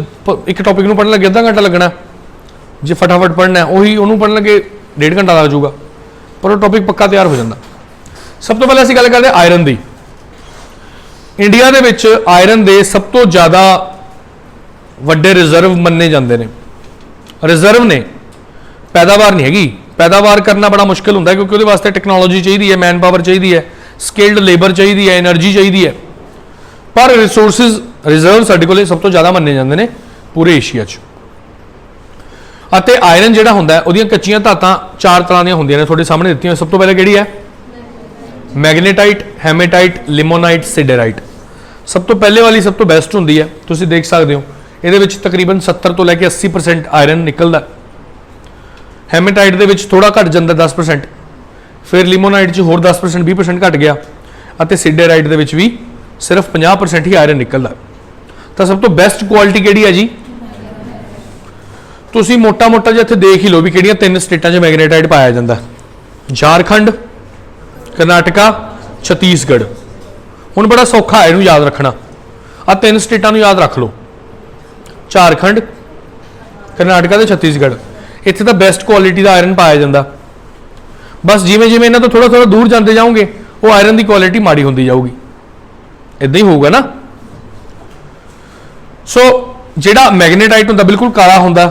एक टॉपिक में पढ़ने लगे अद्धा घंटा लगना, जो फटाफट पढ़ना है उही उन्होंने पढ़ने लगे 1.5 घंटा लग जाऊगा, पर वो टॉपिक पक्का तैयार हो जाता। सब तो पहले असीं गल करते आयरन की। इंडिया दे विच आयरन के सब तो ज़्यादा वड्डे रिजर्व मन्ने जाते हैं। रिजर्व ने, पैदावार नहीं हैगी। पैदावार करना बड़ा मुश्किल होंदा है क्योंकि उहदे वास्ते टेक्नोलॉजी चाहिए है, मैन पावर चाहिए है, स्किल्ड लेबर चाहिए है, एनर्जी चाहिए है। पर रिसोर्सिज रिजर्व साडे कोले सब तो ज़्यादा मन्ने जाते हैं पूरे एशिया च। ਅਤੇ ਆਇਰਨ ਜਿਹੜਾ ਹੁੰਦਾ ਹੈ ਉਹਦੀਆਂ ਕੱਚੀਆਂ ਧਾਤਾਂ 4 ਤਰ੍ਹਾਂ ਦੀਆਂ ਹੁੰਦੀਆਂ ਨੇ, ਤੁਹਾਡੇ ਸਾਹਮਣੇ ਦਿੱਤੀਆਂ। ਸਭ ਤੋਂ ਪਹਿਲਾਂ ਕਿਹੜੀ ਹੈ? ਮੈਗਨੇਟਾਈਟ, ਹੈਮੇਟਾਈਟ, ਲਿਮੋਨਾਈਟ, ਸਿਡੇਰਾਈਟ। ਸਭ ਤੋਂ ਪਹਿਲੇ ਵਾਲੀ ਸਭ ਤੋਂ ਬੈਸਟ ਹੁੰਦੀ ਹੈ, ਤੁਸੀਂ ਦੇਖ ਸਕਦੇ ਹੋ। ਇਹਦੇ ਵਿੱਚ ਤਕਰੀਬਨ 70 ਤੋਂ ਲੈ ਕੇ 80% ਆਇਰਨ ਨਿਕਲਦਾ। ਹੈਮੇਟਾਈਟ ਦੇ ਵਿੱਚ ਥੋੜਾ ਘਟ ਜਾਂਦਾ 10%, ਫਿਰ ਲਿਮੋਨਾਈਟ 'ਚ ਹੋਰ 10% 20% ਘਟ ਗਿਆ, ਅਤੇ ਸਿਡੇਰਾਈਟ ਦੇ ਵਿੱਚ ਵੀ ਸਿਰਫ 50% ਹੀ ਆਇਰਨ ਨਿਕਲਦਾ। ਤਾਂ ਸਭ ਤੋਂ ਬੈਸਟ ਕੁਆਲਿਟੀ ਕਿਹੜੀ ਹੈ ਜੀ? ਤੁਸੀਂ ਮੋਟਾ ਮੋਟਾ ਜਿਹਾ ਇੱਥੇ ਦੇਖ ਹੀ ਲਓ ਵੀ ਕਿਹੜੀਆਂ 3 ਸਟੇਟਾਂ 'ਚ ਮੈਗਨੇਟਾਈਟ ਪਾਇਆ ਜਾਂਦਾ। झारखंड, ਕਰਨਾਟਕਾ, ਛੱਤੀਸਗੜ੍ਹ। ਹੁਣ ਬੜਾ ਸੌਖਾ ਹੈ ਇਹਨੂੰ ਯਾਦ ਰੱਖਣਾ, ਆ 3 ਸਟੇਟਾਂ ਨੂੰ ਯਾਦ ਰੱਖ ਲਓ, झारखंड, ਕਰਨਾਟਕਾ ਤੇ ਛੱਤੀਸਗੜ੍ਹ। ਇੱਥੇ ਤਾਂ ਬੈਸਟ ਕੁਆਲਿਟੀ ਦਾ ਆਇਰਨ ਪਾਇਆ ਜਾਂਦਾ। ਬਸ ਜਿਵੇਂ ਜਿਵੇਂ ਇਹਨਾਂ ਤੋਂ ਥੋੜਾ ਥੋੜਾ ਦੂਰ ਜਾਂਦੇ ਜਾਓਗੇ ਉਹ ਆਇਰਨ ਦੀ ਕੁਆਲਿਟੀ ਮਾੜੀ ਹੁੰਦੀ ਜਾਊਗੀ, ਇਦਾਂ ਹੀ ਹੋਊਗਾ ਨਾ। ਸੋ ਜਿਹੜਾ ਮੈਗਨੇਟਾਈਟ ਹੁੰਦਾ ਬਿਲਕੁਲ ਕਾਲਾ ਹੁੰਦਾ।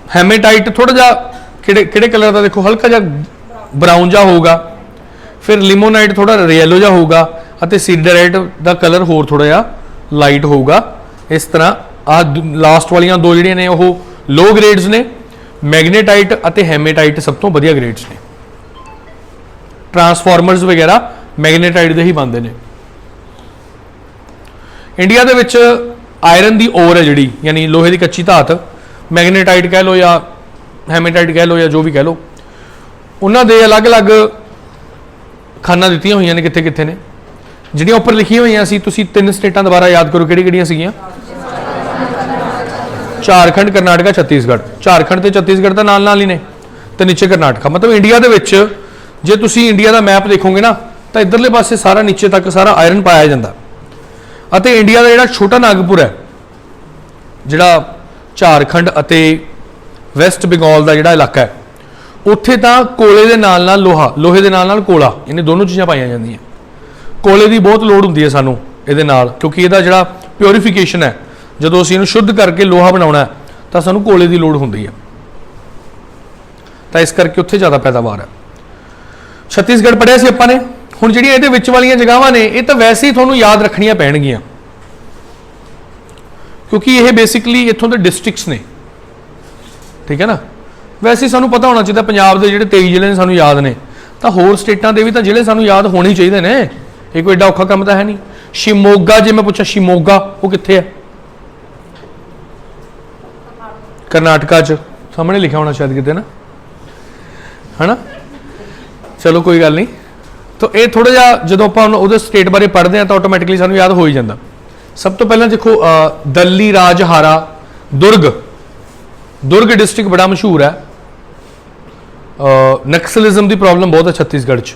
ਹੈਮੇਟਾਈਟ ਥੋੜਾ ਜਿਹਾ ਕਿਹੜੇ ਕਲਰ ਦਾ ਦੇਖੋ, ਹਲਕਾ ਜਿਹਾ ਬਰਾਊਨ ਜਿਹਾ ਹੋਊਗਾ। ਫਿਰ ਲਿਮੋਨਾਈਟ ਥੋੜਾ ਯੈਲੋ ਜਿਹਾ ਹੋਊਗਾ, ਅਤੇ ਸਿਡੇਰਾਈਟ ਦਾ ਕਲਰ ਹੋਰ ਥੋੜਾ ਜਿਹਾ ਲਾਈਟ ਹੋਊਗਾ। ਇਸ ਤਰ੍ਹਾਂ ਆਹ ਲਾਸਟ ਵਾਲੀਆਂ ਦੋ ਜਿਹੜੀਆਂ ਨੇ ਉਹ ਲੋ ਗ੍ਰੇਡਸ ਨੇ। ਮੈਗਨੇਟਾਈਟ ਅਤੇ ਹੈਮੇਟਾਈਟ ਸਭ ਤੋਂ ਵਧੀਆ ਗ੍ਰੇਡਸ ਨੇ। ਟਰਾਂਸਫਾਰਮਰਸ ਵਗੈਰਾ ਮੈਗਨੇਟਾਈਟ ਦੇ ਹੀ ਬਣਦੇ ਨੇ। ਇੰਡੀਆ ਦੇ ਵਿੱਚ ਆਇਰਨ ਦੀ ਔਰ ਹੈ ਜਿਹੜੀ, ਯਾਨੀ ਲੋਹੇ ਦੀ ਕੱਚੀ ਧਾਤ, ਮੈਗਨੇਟਾਈਟ ਕਹਿ ਲਓ ਜਾਂ ਹੈਮੇਟਾਈਟ ਕਹਿ ਲਓ ਜਾਂ ਜੋ ਵੀ ਕਹਿ ਲਓ, ਉਹਨਾਂ ਦੇ ਅਲੱਗ-ਅਲੱਗ ਖਾਨਾਂ ਦਿੱਤੀਆਂ ਹੋਈਆਂ ਨੇ ਕਿੱਥੇ ਕਿੱਥੇ ਨੇ। ਜਿਹੜੀਆਂ ਉੱਪਰ ਲਿਖੀਆਂ ਹੋਈਆਂ ਸੀ, ਤੁਸੀਂ 3 ਸਟੇਟਾਂ ਦੁਬਾਰਾ ਯਾਦ ਕਰੋ ਕਿਹੜੀ ਕਿਹੜੀਆਂ ਸੀਗੀਆਂ? झारखंड, ਕਰਨਾਟਕਾ, ਛੱਤੀਸਗੜ੍ਹ। झारखंड ਤੇ ਛੱਤੀਸਗੜ੍ਹ ਤਾਂ ਨਾਲ ਨਾਲ ਹੀ ਨੇ, ਤੇ ਨੀਚੇ ਕਰਨਾਟਕਾ। ਮਤਲਬ ਇੰਡੀਆ ਦੇ ਵਿੱਚ ਜੇ ਤੁਸੀਂ ਇੰਡੀਆ ਦਾ ਮੈਪ ਦੇਖੋਗੇ ਨਾ ਤਾਂ ਇੱਧਰਲੇ ਪਾਸੇ ਸਾਰਾ ਨੀਚੇ ਤੱਕ ਸਾਰਾ ਆਇਰਨ ਪਾਇਆ ਜਾਂਦਾ। ਅਤੇ ਇੰਡੀਆ ਦਾ ਜਿਹੜਾ ਛੋਟਾ ਨਾਗਪੁਰ ਹੈ, ਜਿਹੜਾ झारखंड ਅਤੇ ਵੈਸਟ ਬੰਗਾਲ ਦਾ ਜਿਹੜਾ ਇਲਾਕਾ ਹੈ, ਉੱਥੇ ਤਾਂ ਕੋਲੇ ਦੇ ਨਾਲ ਨਾਲ ਲੋਹਾ, ਲੋਹੇ ਦੇ ਨਾਲ ਨਾਲ ਕੋਲਾ, ਇਹਨੇ ਦੋਨੋਂ ਚੀਜ਼ਾਂ ਪਾਈਆਂ ਜਾਂਦੀਆਂ। ਕੋਲੇ ਦੀ ਬਹੁਤ ਲੋੜ ਹੁੰਦੀ ਹੈ ਸਾਨੂੰ ਇਹਦੇ ਨਾਲ, ਕਿਉਂਕਿ ਇਹਦਾ ਜਿਹੜਾ ਪਿਓਰੀਫਿਕੇਸ਼ਨ ਹੈ, ਜਦੋਂ ਅਸੀਂ ਇਹਨੂੰ ਸ਼ੁੱਧ ਕਰਕੇ ਲੋਹਾ ਬਣਾਉਣਾ ਤਾਂ ਸਾਨੂੰ ਕੋਲੇ ਦੀ ਲੋੜ ਹੁੰਦੀ ਹੈ। ਤਾਂ ਇਸ ਕਰਕੇ ਉੱਥੇ ਜ਼ਿਆਦਾ ਪੈਦਾਵਾਰ ਹੈ। ਛੱਤੀਸਗੜ੍ਹ ਪੜ੍ਹਿਆ ਸੀ ਆਪਾਂ ਨੇ, ਹੁਣ ਜਿਹੜੀਆਂ ਇਹਦੇ ਵਿੱਚ ਵਾਲੀਆਂ ਜਗ੍ਹਾਵਾਂ ने ये तो वैसे ही ਤੁਹਾਨੂੰ याद रखनियां ਪੈਣਗੀਆਂ क्योंकि ये बेसिकली इत्थों के डिस्ट्रिक्ट्स ने ठीक है ना। वैसे सानू पता होना चाहिए पंजाब के ਜਿਹੜੇ 23 ਜ਼ਿਲ੍ਹੇ ਨੇ ਸਾਨੂੰ याद ने तो होर स्टेटां ਦੇ भी तो ਜ਼ਿਲ੍ਹੇ ਸਾਨੂੰ याद होने ही चाहिए ने। ये कोई एडा औखा काम तो है नहीं। शिमोगा जे मैं पूछा शिमोगा वो कित्थे है? कर्नाटका च सामने लिखा होना शायद कितने ना है ना। चलो कोई गल नहीं। तो ये थोड़ा जिहा जो आप स्टेट बारे पढ़ते हैं तो ऑटोमैटिकली सानू याद हो ही जाता। सब तो पहला देखो दल्ली राजहारा दुर्ग, दुर्ग डिस्ट्रिक्ट बड़ा मशहूर है। नक्सलिज्म की प्रॉब्लम बहुत है छत्तीसगढ़ च,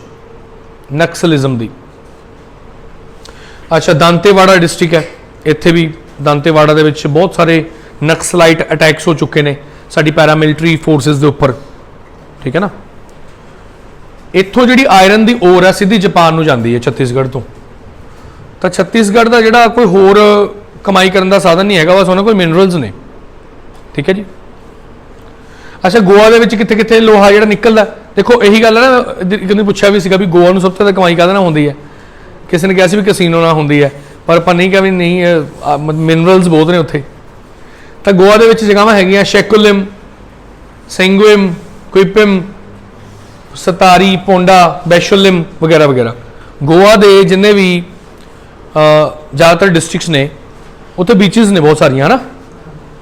नक्सलिज्म की। अच्छा दांतेवाड़ा डिस्ट्रिक्ट है, इत्थे भी दांतेवाड़ा दे विच बहुत सारे नक्सलाइट अटैक्स हो चुके हैं साडी पैरामिलिटरी फोर्सिस के उपर ठीक है ना। इत्थों जिहड़ी आयरन की ओर है सीधी जापान नूं जांदी है छत्तीसगढ़ तो। तो छत्तीसगढ़ का जोड़ा कोई होर कमाई करने का साधन नहीं है, बस उन्होंने कोई मिनरल्स ने ठीक है जी। अच्छा गोवा के कितने कितने लोहा जो निकलता देखो यही गल है ना। कभी पूछा भी सीगा भी गोवा में सब तो कमाई कहते ना होंगी है, किसी ने कहा भी कसीनो ना होंगी है, पर अपन नहीं कहा भी नहीं मिनरल्स बहुत ने उत्थे। तो गोवा के जगह है शैकुलिम, सेंगुइम, क्विपिम, सतारी, पोंडा, बैशोलिम वगैरह वगैरह। गोवा के जिन्हें भी ज़्यादातर डिस्ट्रिक्ट्स ने उत्थे बीचिज़ ने बहुत सारिया है ना।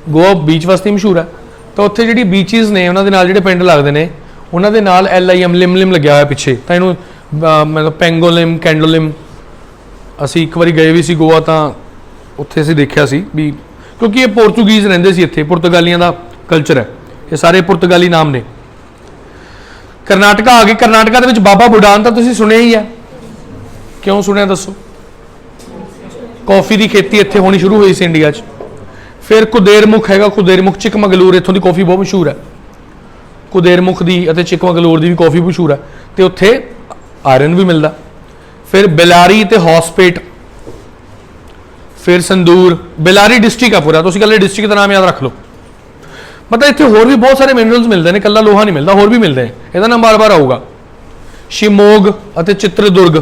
गोवा बीच वास्ते मशहूर है। तो उत्थे जी बीचिज़ ने उन्होंने जो पिंड लगते हैं उन्होंने LIM लिम लिम लग्या हुआ पिछे। तो इनू मतलब पेंगोलिम कैंडोलिम असी एक बार गए भी सी गोवा, तो उत्थे असीं देखिया सी भी क्योंकि ये पोर्तुगीज़ रहिंदे सी इत्थे, पुर्तगालियां दा कल्चर है, ये सारे पुर्तगाली नाम ने। करनाटका आ गए। करनाटका दे विच बाबा बुडान तो तुसीं सुनिया ही है, क्यों सुनिया दसो? कॉफ़ी की खेती इत्थे होनी शुरू हुई सी इंडिया च। फिर कुदेरमुख हैगा, कुदेरमुख चिकमगलूर इत्थों की कॉफ़ी बहुत मशहूर है। कुदेरमुख की अते चिकमगलूर की भी कॉफ़ी मशहूर है, तो उत्थे आयरन भी मिलता। फिर बेलारी ते हॉसपेट, फिर संदूर। बेलारी डिस्ट्रिक्ट है पूरा, तो कल डिस्ट्रिक्ट का नाम याद रख लो। मतलब इत्थे होर भी बहुत सारे मिनरल्स मिलते हैं, कल्ला लोहा नहीं मिलता, होर भी मिलते हैं, इसका नाम बार बार आऊगा। शिमोग अते चित्रदुर्ग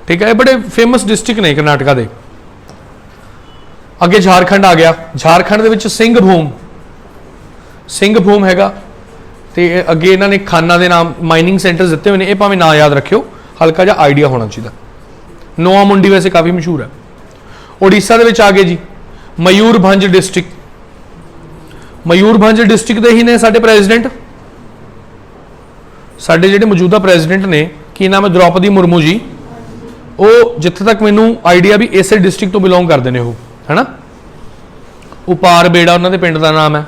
ठीक है, बड़े फेमस डिस्ट्रिक्ट ने कर्नाटका के। अगे झारखंड आ गया। झारखंड के विच सिंहभूम, सिंहभूम हैगा। तो अगे इन्होंने खाना के नाम माइनिंग सेंटर्स दिते हुए हैं, ये भावें ना याद रखियो, हल्का जा आइडिया होना चाहिए। नोआ मुंडी वैसे काफ़ी मशहूर है। उड़ीसा के विच आ गए जी मयूरभंज डिस्ट्रिक्ट। मयूरभंज डिस्ट्रिक्ट के ही ने साडे प्रेजिडेंट, साडे जिहड़े मौजूदा प्रेजिडेंट ने की नाम है द्रौपदी मुर्मू जी। वो जिथे तक मैनू आइडिया भी इस डिस्ट्रिक्ट तो बिलोंग करते हैं, वो है ना। उपार बेड़ा उन्होंने पिंड का नाम है,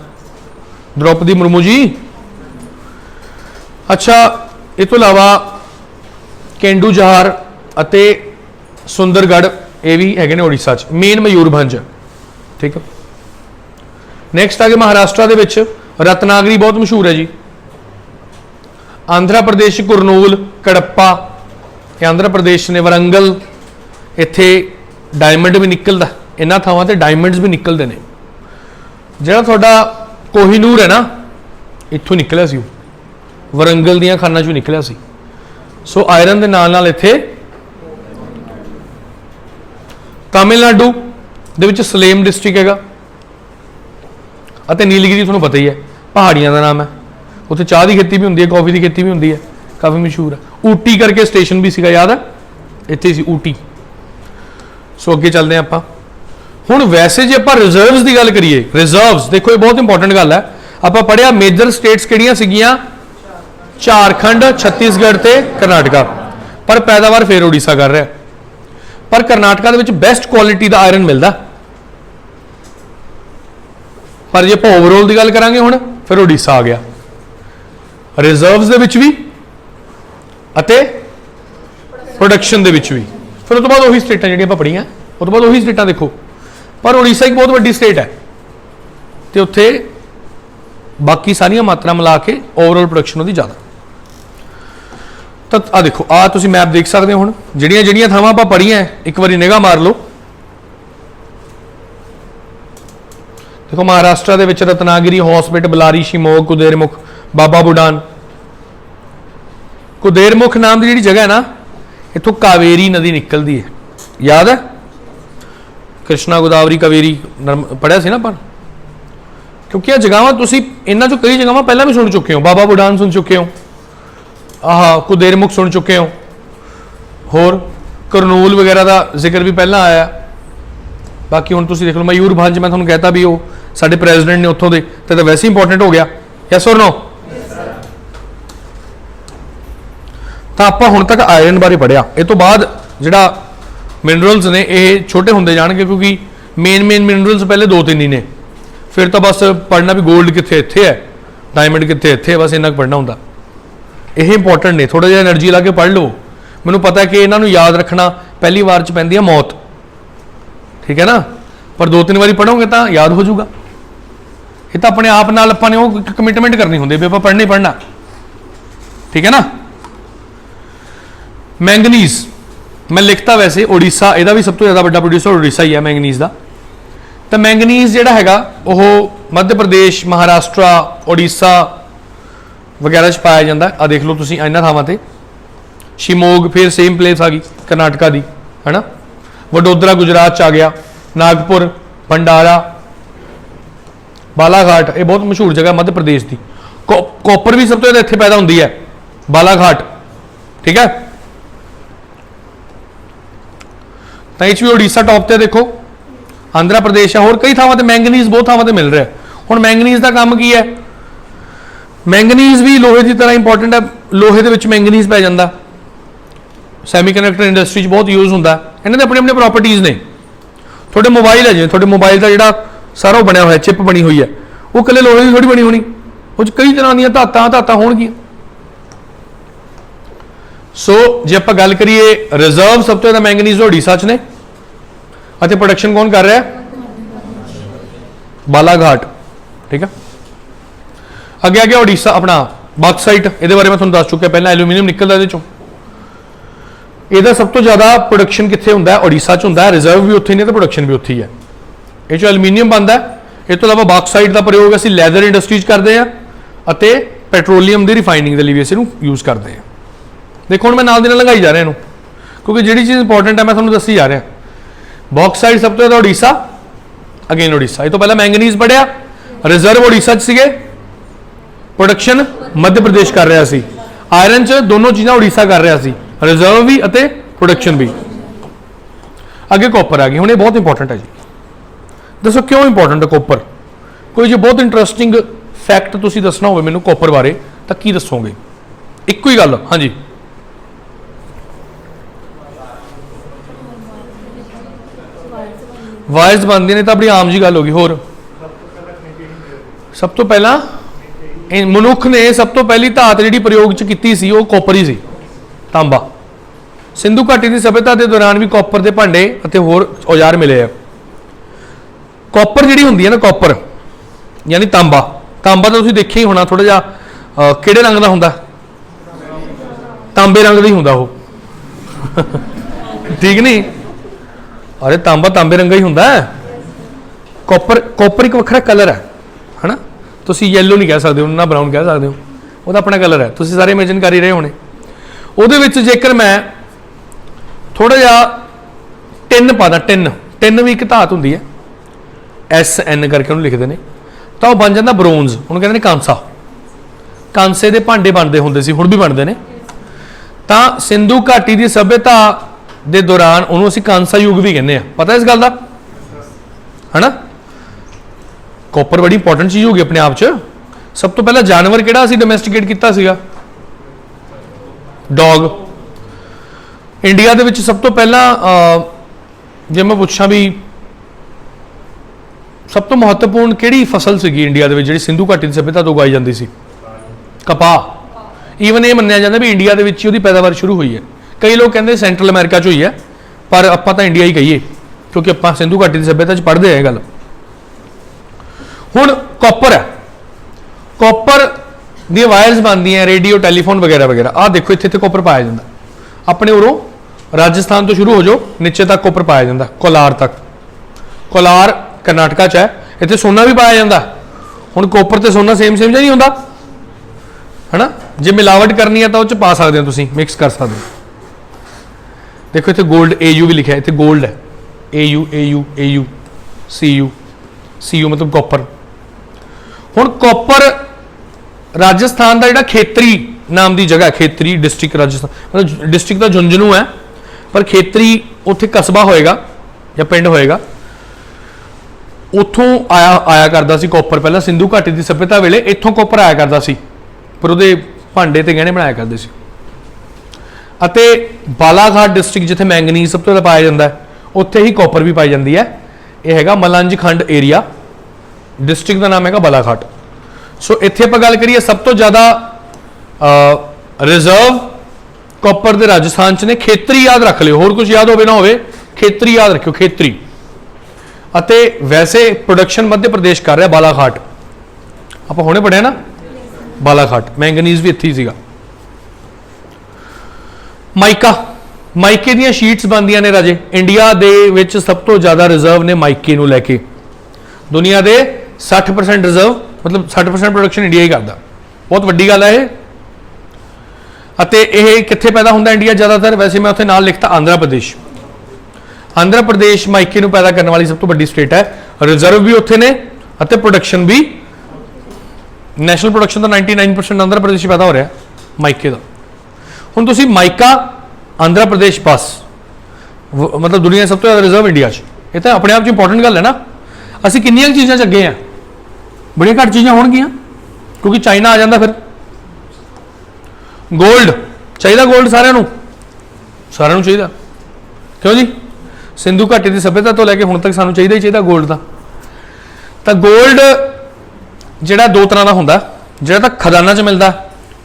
द्रौपदी मुर्मू जी। अच्छा इस तो इलावा केंडू जहार अते सुंदरगढ़ ये भी है ने उड़ीसा च। मेन मयूरभंज ठीक है। नैक्सट आ गया महाराष्ट्र के विच रत्नागिरी बहुत मशहूर है जी। आंध्र प्रदेश कुरनूल, कड़प्पा, ये आंध्र प्रदेश ने। वरंगल इत्थे डायमंड भी निकलता, इन्होंने थावां ते डायमंड्स भी निकलते हैं। जिहड़ा तुहाडा कोहिनूर है ना, इत्थों निकलिया सी, वरंगल दियां खानां चों निकलिया सी। सो आयरन के नाल नाल इत्थे तमिलनाडु दे विच सलेम डिस्ट्रिक्ट हैगा। अते नीलगिरी तुहानूं पता ही है, पहाड़ियां का नाम है। उत्थे चाह की खेती भी होंदी है, कॉफ़ी की खेती भी होंदी है, काफ़ी मशहूर है। ऊटी करके स्टेशन भी सीगा, याद है, इत्थे सी ऊटी। सो अगे चलते हैं आपां। हुण वैसे जे आपां रिजर्व्स की गल करिए, रिजर्व्स देखो ये बहुत इंपॉर्टेंट गल है। आपां पढ़िया मेजर स्टेट्स किहड़ियां सीगियां? झारखंड, छत्तीसगढ़ ते कर्नाटका, पर पैदावार फिर उड़ीसा कर रहा है। पर कर्नाटका दे विच बेस्ट क्वालिटी का आयरन मिलता। पर जे आपां ओवरऑल की गल करांगे हुण, फिर उड़ीसा आ गया रिजर्व्स दे विच भी अते प्रोडक्शन दे विच भी। फिर उस तो बाद वही स्टेटां जिहड़ियां आपां पढ़ियां, उस तो बाद वही स्टेटां देखो। पर उड़ीसा एक बहुत वड्डी स्टेट है, तो उत्थे बाकी सारियां मात्रा मिला के ओवरऑल प्रोडक्शन उसकी ज़्यादा। तो आ देखो, आ तुसीं मैप देख सकते हो। हुण जिहड़ियां जिहड़ियां थावां आपां पढ़ियां एक बारी निगाह मार लो। देखो महाराष्ट्र के विच रत्नागिरी, हॉसपेट, बेलारी, शिमोग, कुदेरमुख, बाबा बुडान। कुदेरमुख नाम की जी जगह है ना, इत्थों कावेरी नदी निकलती है, याद है? कृष्णा गोदावरी कावेरी पढ़िया सी ना पर। क्योंकि यह जगह तुम इन्हों चो कई जगह पहला भी सुन चुके हो, बाबा बुडान सुन चुके हो, आह कुदेरमुख सुन चुके हो, होर करनूल वगैरह का जिक्र भी पहला आया। बाकी हुण तुसीं देख लो मयूरभंज, मैं तुहानूं कहता भी वो साडे प्रेजिडेंट ने उत्थों दे, तो वैसे इंपॉर्टेंट हो गया। यस और नो? तो आप हुण तक आयरन बारे पढ़िया। इस तो बाद जिहड़ा मिनरल्स ने ये छोटे होंदे जाणगे, क्योंकि मेन मिनरल्स पहले 2-3 ही ने, फिर तो बस पढ़ना भी गोल्ड कित्थे इत्थे है, डायमंड कित्थे इत्थे है, बस इन्ना पढ़ना होंदा। ये इंपॉर्टेंट ने, थोड़ा जिहा एनर्जी ला के पढ़ लो। मैनू पता है कि इन्हों याद रखना पहली बार च पैंदी है मौत, ठीक है ना, पर 2-3 बारी पढ़ोगे तो याद हो जाऊगा। ये तो अपने आप नाल आपां ने वो कमिटमेंट करनी होंदी भी आपां पढ़ना ही पढ़ना, ठीक है ना। मैंगनीज मैं लिखता वैसे ओडिशा, यदा भी सब तो ज़्यादा बड़ा प्रोड्यूसर ओडिशा ही है मैंगनीज का। तो मैंगनीज जिहड़ा हैगा वो मध्य प्रदेश, महाराष्ट्र, ओडिशा वगैरह पाया जाता है। आ देख लो तुसीं इन्हां थावां ते, शिमोग फिर सेम प्लेस आ गई कर्नाटका की, है ना, वडोदरा गुजरात च आ गया, नागपुर, भंडारा, बालाघाट, ये बहुत मशहूर जगह मध्य प्रदेश की। कॉपर भी सब तो ज़्यादा इत्थे पैदा होंदी है, बालाघाट, ठीक है। तो ये भी उड़ीसा टॉप ते देखो, आंध्र प्रदेश है, और कई थावां ते मैंगनीज बहुत थावां ते मिल रहा है। हुण मैंगनीज का काम की है? मैंगनीज भी लोहे की तरह इंपॉर्टेंट है, लोहे दे विच मैंगनीज पै जांदा, सैमीकंडक्टर इंडस्ट्री बहुत यूज होंदा। इन्हां दे अपने अपने प्रॉपर्टीज ने। थोड़े मोबाइल है, जिवें थोड़े मोबाइल का जिहड़ा सारा वो बनया हुआ है, चिप बनी हुई है, वो कल्ले लोहे की थोड़ी बनी होनी, वो कई तरह दी धातां होणगियां। सो जे आपां गल करिए रिजर्व सब तो ज़्यादा मैंगनीज उड़ीसा च ने, ਅਤੇ प्रोडक्शन कौन कर रहा है? बालाघाट, ठीक है। अगे आ गया उड़ीसा अपना बॉक्साइट, ये बारे में थोड़ा दस चुका पहले, एल्यूमीनियम निकलता है, ਇਹਦਾ सब तो ज़्यादा प्रोडक्शन कितने होंदा है? उड़ीसा च होंदा है। रिजर्व भी उत्थे ने तो प्रोडक्शन भी उत्थे ही है। ये जो एल्यूमीनियम बनता है, इस तो इलावा बॉक्साइट का प्रयोग असीं लैदर इंडस्ट्रीज करते हैं ਅਤੇ ਪੈਟਰੋਲੀਅਮ ਦੀ रिफाइनिंग के लिए भी इस यूज़ करते हैं। देखो हुण मैं नाल दी नाल लगाई जा रहा इहनूं, क्योंकि जिहड़ी चीज़ इंपॉर्टेंट है मैं तुहानूं दस्सी जा रहा। बॉक्साइट सब तो ज़्यादा उड़ीसा, अगेन उड़ीसा। ये तो पहला मैंगनीज पढ़िया, रिजर्व उड़ीसा च सीगे, प्रोडक्शन मध्य प्रदेश कर रहा सी। आयरन च दोनों चीज़ां उड़ीसा कर रहा सी, रिजर्व भी अते प्रोडक्शन भी। अगे कॉपर आ गई, हुण ये बहुत इंपॉर्टेंट है जी। दसो क्यों इंपॉर्टेंट है कॉपर? कोई जो बहुत इंटरस्टिंग फैक्ट तुसीं दसना होवे मैनूं कॉपर बारे, तो की दसोगे? एक ही गल, हाँ जी। वायर्स बनती ने, तो बड़ी आम जी गल होगी। होर सब तो पहला मनुख ने सब तो पहली धात जी प्रयोग च की सी, वो कॉपर ही सी, तांबा। सिंधु घाटी की सभ्यता के दौरान भी कॉपर के भांडे और होर औजार मिले है। कॉपर जी होंगी है ना, कॉपर यानी तांबा, तांबा तो तुसीं देखिया ही होना, थोड़ा जा किहड़े रंग का होंदा? तांबे रंग का ही होंदा वो ठीक नहीं? अरे तांबा तांबे रंगा ही होंदा है। कॉपर एक वखरा कलर है ना, तुसीं येलो नहीं कह सकते, ना ब्राउन कह सकते हो, वो अपना कलर है, तुसीं सारे इमेजिन कर ही रहे होने। ਉਹਦੇ ਵਿੱਚ ਜੇਕਰ मैं थोड़ा जा टिन पा दा, टिन भी एक धात होंगी है, SN करके उन्होंने लिखते हैं, तो वह बन जाता ब्रोंज, उन्होंने कहते हैं कांसा। कांसे के भांडे बनते होंगे सी, हुण भी बनते हैं। तो सिंधु घाटी की सभ्यता के दौरान उन्होंने असीं कांसा युग भी कहने, पता इस गल का, है ना। कॉपर बड़ी इंपॉर्टेंट चीज़ होगी अपने आप च। सब तो पहला जानवर किहड़ा असीं डोमैस्टिकेट कीता सीगा? डॉग। इंडिया दे विच सब तो पहला जे मैं पूछा भी सब तो महत्वपूर्ण किहड़ी फसल सीगी इंडिया दे विच जिहड़ी सिंधु घाटी की सभ्यता तो उगाई जाती सी? कपाह। ईवन ये मन्निया जाता भी इंडिया दे विच ही उहदी पैदावार शुरू हुई है। कई लोग कहते सेंट्रल अमेरिका च हुई है, पर आपां तां इंडिया ही कहीए, क्योंकि आपां सिंधु घाटी की सभ्यता च पढ़ते हैं गल। हुण कॉपर है, कॉपर दी वायर्स बनती हैं, रेडियो टैलीफोन वगैरह वगैरह। आ देखो इत्थे कॉपर पाया जाता, अपने उरों राजस्थान तो शुरू हो जाओ नीचे तक कॉपर पाया जाता, कोलार तक। कोलार कर्नाटका च है, इत्थे सोना भी पाया जाता। हुण कॉपर ते सोना सेम सेम नहीं होंदा, है ना। जे मिलावट करनी है तो उस पा सकते हो, तुसीं मिक्स कर सकते हो। देखो इतने गोल्ड AU भी लिखा है, इतने गोल्ड है AU AU AU CU CU मतलब कॉपर। हुण कॉपर राजस्थान का जिहड़ा खेतरी नाम की जगह, खेतरी डिस्ट्रिक्ट राजस्थान, मतलब डिस्ट्रिक्ट तो झुंझुनू है पर खेतरी उत्थे कस्बा होएगा या पिंड होएगा, उत्थों आया करता सी कॉपर। पहला सिंधु घाटी की सभ्यता वेले इत्थों कॉपर आया करता सी, पर उहदे भांडे ते गहने बनाया करते सी। अते बालाघाट डिस्ट्रिक्ट जिथे मैंगनीज सब तो ज़्यादा पाया जाता है, उत्थे ही कॉपर भी पाई जाती है। यह हैगा मलंज खंड एरिया, डिस्ट्रिक्ट का नाम हैगा बालाघाट। सो इत्थे आपां गल करिए सब तो ज़्यादा रिजर्व कॉपर के राजस्थान च ने। खेतरी याद रख लियो, होर कुछ याद होवे ना होवे, खेतरी याद रखियो, खेतरी। अते वैसे प्रोडक्शन मध्य प्रदेश कर रहा बालाघाट, आप हुणे पढ़िया ना बालाघाट, मैंगनीज भी इत्थे ही सीगा। माइका, माइके दी शीट्स बनदियां ने राजे। इंडिया दे विच सब तो ज़्यादा रिजर्व ने माइके नूं लैके, दुनिया के 60% रिजर्व, मतलब 60% प्रोडक्शन इंडिया ही करता। बहुत वड्डी गल है। यह कित्थे पैदा होंदा इंडिया ज़्यादातर, वैसे मैं उत्थे नाल लिखता आंध्र प्रदेश। आंध्र प्रदेश माइके नूं पैदा करने वाली सब तो वड्डी स्टेट है। रिजर्व भी उत्थे ने अते प्रोडक्शन भी, नैशनल प्रोडक्शन तो 99% आंध्र प्रदेश पैदा हो रहा है माइके का। हुण तुसीं माइका आंध्र प्रदेश पास, मतलब दुनिया सब तो ज़्यादा रिजर्व इंडिया च, ये तो अपने आप च इंपॉर्टेंट गल है ना। असीं किन्नियां चीज़ां च अगे हैं, बड़ियां घट चीज़ां होणगियां क्योंकि चाइना आ जाता। फिर गोल्ड चाहिए, गोल्ड सारिआं नूं चाहिए, क्यों जी? सिंधु घाटी की सभ्यता तो लैके हुण तक सानूं चाहिए ही चाहिए गोल्ड का। तो गोल्ड जिहड़ा दो तरह का हुंदा, जिहड़ा तां खदाना च मिलदा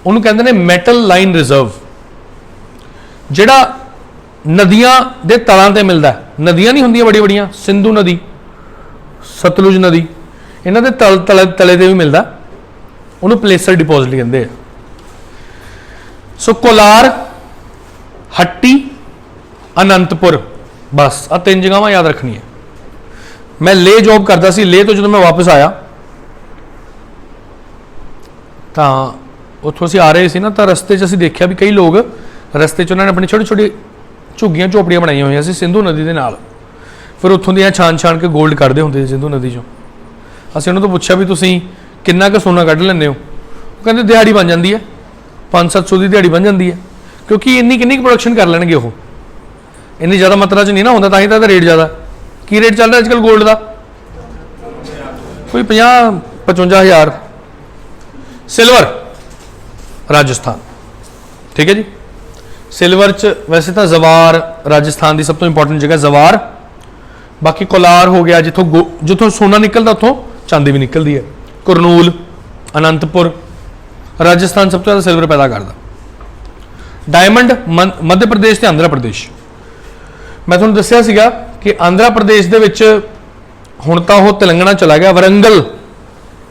उहनूं कहंदे ने मैटल लाइन रिजर्व, जिहड़ा नदियां दे तलां ते मिलदा। नदियां नहीं हुंदियां बड़ी बड़ियां, सिंधु नदी, सतलुज नदी, इन्हां दे तले ते भी मिलदा, उहनूं प्लेसर डिपॉजिट कहंदे आ। सो कोलार, हट्टी, अनंतपुर, बस आ 3 जगह याद रखनी है। मैं ले जॉब करता सी, ले तो जो मैं वापस आया तो उत्थों असीं आ रहे सी ना, तो रस्ते असीं देखा भी कई लोग रस्ते च उन्होंने अपनी छोटी छोटी झुग्गियां झोपड़ियां बनाई हुई सी सिंधु नदी के नाल। फिर उत्थों दियां छान छान के गोल्ड कढ़दे हुंदे सिंधु नदी चों। असीं उन्हां तों पुछया भी तुसीं किन्ना क सोना कढ़ लैंदे हो? कहंदे दिहाड़ी बन जाती है, 500-700 की दिहाड़ी बन जाती है, क्योंकि इन्नी किन्नी प्रोडक्शन कर लैणगे वो, इन्नी ज़्यादा मात्रा च नहीं ना होंदा, तां ही तां रेट ज़्यादा। की रेट चल रहा अजकल गोल्ड का? कोई 50-55 हज़ार। सिल्वर राजस्थान, ठीक है जी। सिल्वर च वैसे तो जवार राजस्थान की सब तो इंपॉर्टेंट जगह जवार, बाकी कोलार हो गया, जिथों सोना निकलता उतों चांदी भी निकलती है। कुरनूल, अनंतपुर, राजस्थान सब तो ज़्यादा सिल्वर पैदा करता। डायमंड मध्य प्रदेश ते आंध्र प्रदेश। मैं तुहानूं दस्सिया सीगा कि आंध्र प्रदेश दे विच हुण तां ओह तेलंगाना चला गया, वरंगल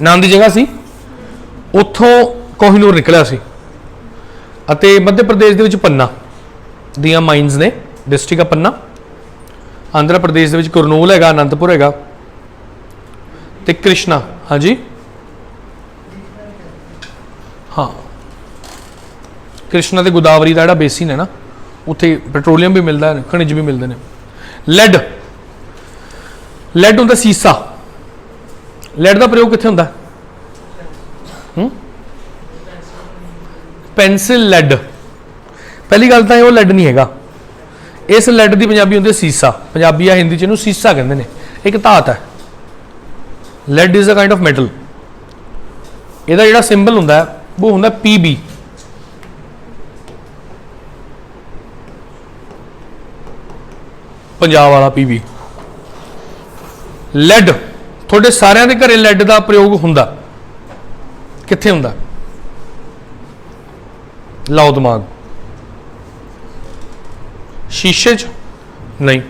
नाम की जगह सी, उत्थों कोहिनूर निकलिया सी। अते मध्य प्रदेश दे विच पन्ना दियां माइनस ने, डिस्ट्रिक्ट आ पन्ना। आंध्र प्रदेश दे विच कुरनूल हैगा, अनंतपुर हैगा ते कृष्णा। हाँ जी, हाँ, कृष्णा ते गोदावरी का जिहड़ा बेसिन है ना, उत्थे पेट्रोलियम भी मिलता है, खनिज भी मिलते हैं। लैड, लैड होंदा सीसा। लैड का प्रयोग कित्थे होंदा? Pencil lead. पहली गल तो लैड नहीं है, इस लैड की पंजाबी होंदी सीसा, पंजाबी या हिंदी च इहनूं सीसा कहंदे ने। एक धात है, lead is a kind of metal. इहदा जिहड़ा सिंबल होंदा है वो होंदा PB। पंजाब वाला PB। लैड थोड़े सारिਆਂ ਦੇ घरे लैड का प्रयोग होंदा, कित्थे होंदा? लाओ दिमाग। शीशे च नहीं,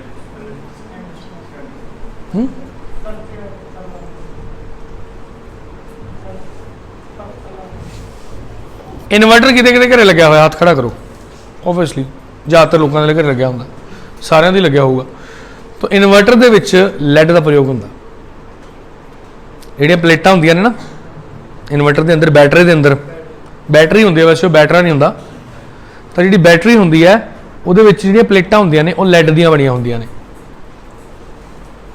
इन्वर्टर किते किते घरे लग्या होया, हाथ खड़ा करो। ओबवियसली ज़्यादातर लोगों के घरे लग्या होंदा, सारिਆਂ ਦੇ लग्या होगा। तो इन्वर्टर दे विच लैड का प्रयोग होंदा। जिहड़ियां प्लेटां होंदियां ने ना इन्वर्टर के अंदर, बैटरी के अंदर बैटरी होंदी है, वैसे बैटरा नहीं होंदा। तो जी बैटरी होंदी है ਉਹਦੇ ਵਿੱਚ ਜਿਹੜੀਆਂ ਪਲੇਟਾਂ ਹੁੰਦੀਆਂ ਨੇ ਉਹ ਲੈਡ ਦੀਆਂ ਬਣੀਆਂ ਹੁੰਦੀਆਂ ਨੇ।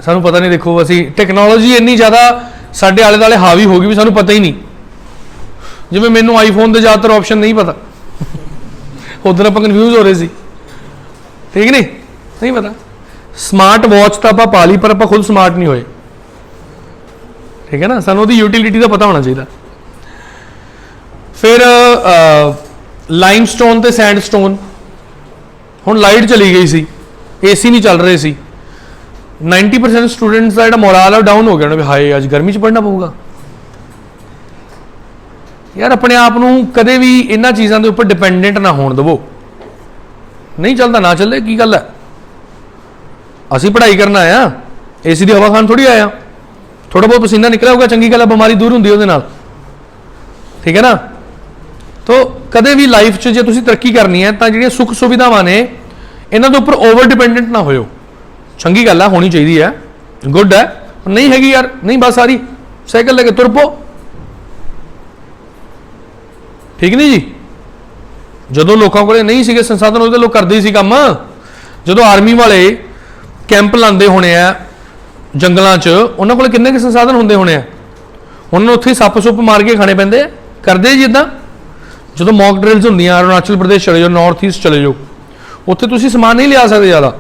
ਸਾਨੂੰ ਪਤਾ ਨਹੀਂ, ਦੇਖੋ ਅਸੀਂ ਟੈਕਨੋਲੋਜੀ ਇੰਨੀ ਜ਼ਿਆਦਾ ਸਾਡੇ ਆਲੇ ਦੁਆਲੇ ਹਾਵੀ ਹੋ ਗਈ ਵੀ ਸਾਨੂੰ ਪਤਾ ਹੀ ਨਹੀਂ। ਜਿਵੇਂ ਮੈਨੂੰ ਆਈਫੋਨ ਦੇ ਜ਼ਿਆਦਾਤਰ ਆਪਸ਼ਨ ਨਹੀਂ ਪਤਾ, ਉਧਰ ਆਪਾਂ ਕਨਫਿਊਜ਼ ਹੋ ਰਹੇ ਸੀ, ਠੀਕ ਨਹੀਂ ਪਤਾ। ਸਮਾਰਟ ਵਾਚ ਤਾਂ ਆਪਾਂ ਪਾ ਲਈ ਪਰ ਆਪਾਂ ਖੁਦ ਸਮਾਰਟ ਨਹੀਂ ਹੋਏ, ਠੀਕ ਹੈ ਨਾ। ਸਾਨੂੰ ਉਹਦੀ ਯੂਟਿਲਿਟੀ ਦਾ ਪਤਾ ਹੋਣਾ ਚਾਹੀਦਾ। ਫਿਰ ਲਾਈਮਸਟੋਨ ਤੇ ਸੈਂਡਸਟੋਨ। ਹੁਣ ਲਾਈਟ ਚਲੀ ਗਈ ਸੀ, ਏਸੀ ਨਹੀਂ ਚੱਲ ਰਹੇ ਸੀ, 90% ਸਟੂਡੈਂਟਸ ਦਾ ਜਿਹੜਾ ਮੋਰਲ ਆ ਡਾਊਨ ਹੋ ਗਿਆ ਨਾ ਵੀ ਹਾਏ ਅੱਜ ਗਰਮੀ 'ਚ ਪੜ੍ਹਨਾ ਪਊਗਾ। ਯਾਰ ਆਪਣੇ ਆਪ ਨੂੰ ਕਦੇ ਵੀ ਇਹਨਾਂ ਚੀਜ਼ਾਂ ਦੇ ਉੱਪਰ ਡਿਪੈਂਡੈਂਟ ਨਾ ਹੋਣ ਦੇਵੋ। ਨਹੀਂ ਚੱਲਦਾ ਨਾ ਚੱਲੇ, ਕੀ ਗੱਲ ਹੈ। ਅਸੀਂ ਪੜ੍ਹਾਈ ਕਰਨ ਆਇਆ, ਏਸੀ ਦੀ ਹਵਾ ਖਾਣ ਥੋੜੀ ਆਇਆ। ਥੋੜਾ ਬਹੁਤ ਪਸੀਨਾ ਨਿਕਲਿਆ ਹੋਊਗਾ, ਚੰਗੀ ਗੱਲ ਹੈ, ਬਿਮਾਰੀ ਦੂਰ ਹੁੰਦੀ ਉਹਦੇ ਨਾਲ, ਠੀਕ ਹੈ ਨਾ। ਤੋ ਕਦੇ ਵੀ ਲਾਈਫ 'ਚ ਜੇ ਤੁਸੀਂ ਤਰੱਕੀ ਕਰਨੀ ਹੈ ਤਾਂ ਜਿਹੜੀਆਂ ਸੁੱਖ ਸੁਵਿਧਾਵਾਂ ਨੇ ਇਹਨਾਂ ਦੇ ਉੱਪਰ ਓਵਰ ਡਿਪੈਂਡੈਂਟ ਨਾ ਹੋਇਓ। ਚੰਗੀ ਗੱਲ ਹੈ, ਹੋਣੀ ਚਾਹੀਦੀ ਹੈ, ਗੁੱਡ ਹੈ, ਨਹੀਂ ਹੈਗੀ ਯਾਰ ਨਹੀਂ ਬਸ ਸਾਰੀ ਸਾਈਕਲ ਲੈ ਕੇ ਤੁਰ ਪੋ, ਠੀਕ ਨਹੀਂ ਜੀ। ਜਦੋਂ ਲੋਕਾਂ ਕੋਲੇ ਨਹੀਂ ਸੀਗੇ ਸੰਸਾਧਨ ਉਹਦੇ ਲੋਕ ਕਰਦੇ ਹੀ ਸੀ ਕੰਮ। ਜਦੋਂ ਆਰਮੀ ਵਾਲੇ ਕੈਂਪ ਲਾਉਂਦੇ ਹੋਣੇ ਆ ਜੰਗਲਾਂ 'ਚ, ਉਹਨਾਂ ਕੋਲ ਕਿੰਨੇ ਕੁ ਸੰਸਾਧਨ ਹੁੰਦੇ ਹੋਣੇ ਆ। ਉਹਨਾਂ ਨੂੰ ਉੱਥੇ ਸੱਪ ਸੁੱਪ ਮਾਰ ਕੇ ਖਾਣੇ ਪੈਂਦੇ ਆ, ਕਰਦੇ ਜਿੱਦਾਂ। ਜਦੋਂ ਮੌਕ ਡਰਿਲਸ ਹੁੰਦੀਆਂ, ਅਰੁਣਾਚਲ ਪ੍ਰਦੇਸ਼ ਚਲੇ ਜਾਓ, ਨਾਰਥ ਈਸਟ ਚਲੇ ਜਾਓ, ਉੱਥੇ ਤੁਸੀਂ ਸਮਾਨ ਨਹੀਂ ਲਿਆ ਸਕਦੇ ਜ਼ਿਆਦਾ,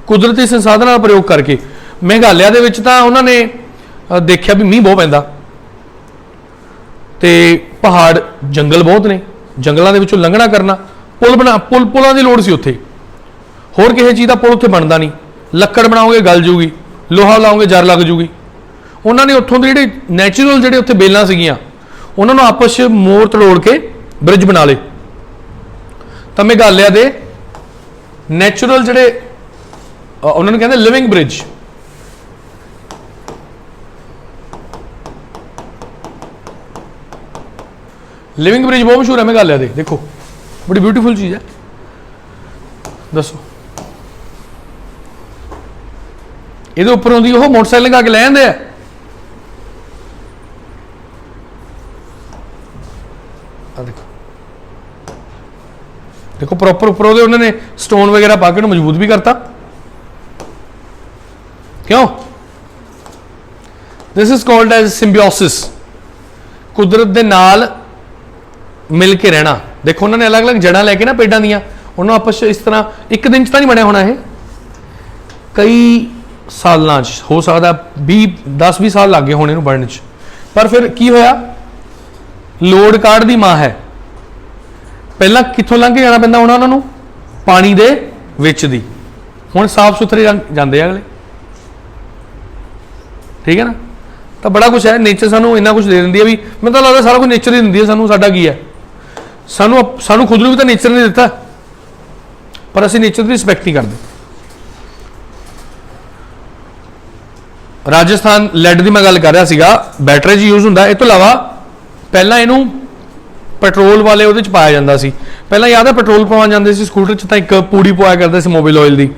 ਕੁਦਰਤੀ ਸੰਸਾਧਨਾਂ ਦਾ ਪ੍ਰਯੋਗ ਕਰਕੇ। ਮੇਘਾਲਿਆ ਦੇ ਵਿੱਚ ਤਾਂ ਉਹਨਾਂ ਨੇ ਦੇਖਿਆ ਵੀ ਮੀਂਹ ਬਹੁਤ ਪੈਂਦਾ ਤੇ ਪਹਾੜ ਜੰਗਲ ਬਹੁਤ ਨੇ, ਜੰਗਲਾਂ ਦੇ ਵਿੱਚੋਂ ਲੰਘਣਾ ਕਰਨਾ, ਪੁਲਾਂ ਦੀ ਲੋੜ ਸੀ ਉੱਥੇ। ਹੋਰ ਕਿਸੇ ਚੀਜ਼ ਦਾ ਪੁਲ ਉੱਥੇ ਬਣਦਾ ਨਹੀਂ, ਲੱਕੜ ਬਣਾਓਗੇ ਗਲ ਜੂਗੀ, ਲੋਹਾ ਲਾਓਗੇ ਜਰ ਲੱਗ ਜੂਗੀ। ਉਹਨਾਂ ਨੇ ਉੱਥੋਂ ਦੇ ਜਿਹੜੇ ਨੈਚੁਰਲ ਜਿਹੜੇ ਉੱਥੇ ਬੇਲਾਂ ਸੀਗੀਆਂ ਉਹਨਾਂ ਨੂੰ ਆਪਸ 'ਚ ਮੋੜ ਤੜੋੜ ਕੇ ਬ੍ਰਿਜ ਬਣਾ ਲਏ। ਤਾਂ ਮੇਘਾਲਿਆ ਦੇ ਨੈਚੁਰਲ ਜਿਹੜੇ ਉਹਨਾਂ ਨੂੰ ਕਹਿੰਦੇ ਲਿਵਿੰਗ ਬ੍ਰਿਜ। ਲਿਵਿੰਗ ਬ੍ਰਿਜ ਬਹੁਤ ਮਸ਼ਹੂਰ ਹੈ ਮੇਘਾਲਿਆ ਦੇ, ਦੇਖੋ ਬੜੀ ਬਿਊਟੀਫੁਲ ਚੀਜ਼ ਹੈ। ਦੱਸੋ ਇਹਦੇ ਉੱਪਰੋਂ ਦੀ ਉਹ ਮੋਟਰਸਾਈਕਲ ਲਗਾ ਕੇ ਲੈ ਜਾਂਦੇ ਆ। ਦੇਖੋ ਪ੍ਰੋਪਰ ਉੱਪਰ ਉਹਦੇ ਉਹਨਾਂ ਨੇ ਸਟੋਨ ਵਗੈਰਾ ਪਾ ਕੇ ਉਹਨੂੰ ਮਜ਼ਬੂਤ ਵੀ ਕਰਤਾ। ਕਿਉਂ? ਦਿਸ ਇਜ਼ ਕਾਲਡ ਐਜ਼ ਸਿੰਬਿਓਸਿਸ, ਕੁਦਰਤ ਦੇ ਨਾਲ ਮਿਲ ਕੇ ਰਹਿਣਾ। ਦੇਖੋ ਉਹਨਾਂ ਨੇ ਅਲੱਗ-ਅਲੱਗ ਜੜ੍ਹਾਂ ਲੈ ਕੇ ਨਾ ਪੇਡਾਂ ਦੀਆਂ, ਉਹਨਾਂ ਆਪਸ 'ਚ ਇਸ ਤਰ੍ਹਾਂ ਇੱਕ ਦਿਨ 'ਚ ਤਾਂ ਨਹੀਂ ਬਣਿਆ ਹੋਣਾ ਇਹ, ਕਈ ਸਾਲਾਂ 'ਚ ਹੋ ਸਕਦਾ 10-20 ਸਾਲ ਲੱਗ ਗਏ ਹੋਣੇ ਇਹਨੂੰ ਬਣਨ 'ਚ। ਪਰ ਫਿਰ ਕੀ ਹੋਇਆ, ਲੋੜ ਕਾਢ ਦੀ ਮਾਂ ਹੈ। ਪਹਿਲਾਂ ਕਿੱਥੋਂ ਲੰਘ ਕੇ ਜਾਣਾ ਪੈਂਦਾ ਹੋਣਾ ਉਹਨਾਂ ਨੂੰ, ਪਾਣੀ ਦੇ ਵਿੱਚ ਦੀ। ਹੁਣ ਸਾਫ ਸੁਥਰੇ ਜਾਂਦੇ ਆ ਅਗਲੇ, ਠੀਕ ਹੈ ਨਾ। ਤਾਂ ਬੜਾ ਕੁਛ ਹੈ, ਨੇਚਰ ਸਾਨੂੰ ਇੰਨਾ ਕੁਛ ਦੇ ਦਿੰਦੀ ਹੈ ਵੀ ਮੈਨੂੰ ਤਾਂ ਲੱਗਦਾ ਸਾਰਾ ਕੁਝ ਨੇਚਰ ਹੀ ਦਿੰਦੀ ਹੈ ਸਾਨੂੰ। ਸਾਡਾ ਕੀ ਹੈ, ਸਾਨੂੰ ਖੁਦ ਨੂੰ ਵੀ ਤਾਂ ਨੇਚਰ ਨੇ ਦਿੱਤਾ, ਪਰ ਅਸੀਂ ਨੇਚਰ ਦੀ ਰਿਸਪੈਕਟ ਨਹੀਂ ਕਰਦੇ। ਰਾਜਸਥਾਨ ਲੈਡ ਦੀ ਮੈਂ ਗੱਲ ਕਰ ਰਿਹਾ ਸੀਗਾ, ਬੈਟਰੀ 'ਚ ਯੂਜ਼ ਹੁੰਦਾ। ਇਹ ਤੋਂ ਇਲਾਵਾ ਪਹਿਲਾਂ ਇਹਨੂੰ ਪੈਟਰੋਲ ਵਾਲੇ ਉਹਦੇ 'ਚ ਪਾਇਆ ਜਾਂਦਾ ਸੀ। ਪਹਿਲਾਂ ਯਾਦ ਹੈ ਪੈਟਰੋਲ ਪਵਾਉਣ ਜਾਂਦੇ ਸੀ ਸਕੂਟਰ 'ਚ ਤਾਂ ਇੱਕ ਪੂੜੀ ਪਵਾਇਆ ਕਰਦੇ ਸੀ ਮੋਬਿਲ ਆਇਲ ਦੀ,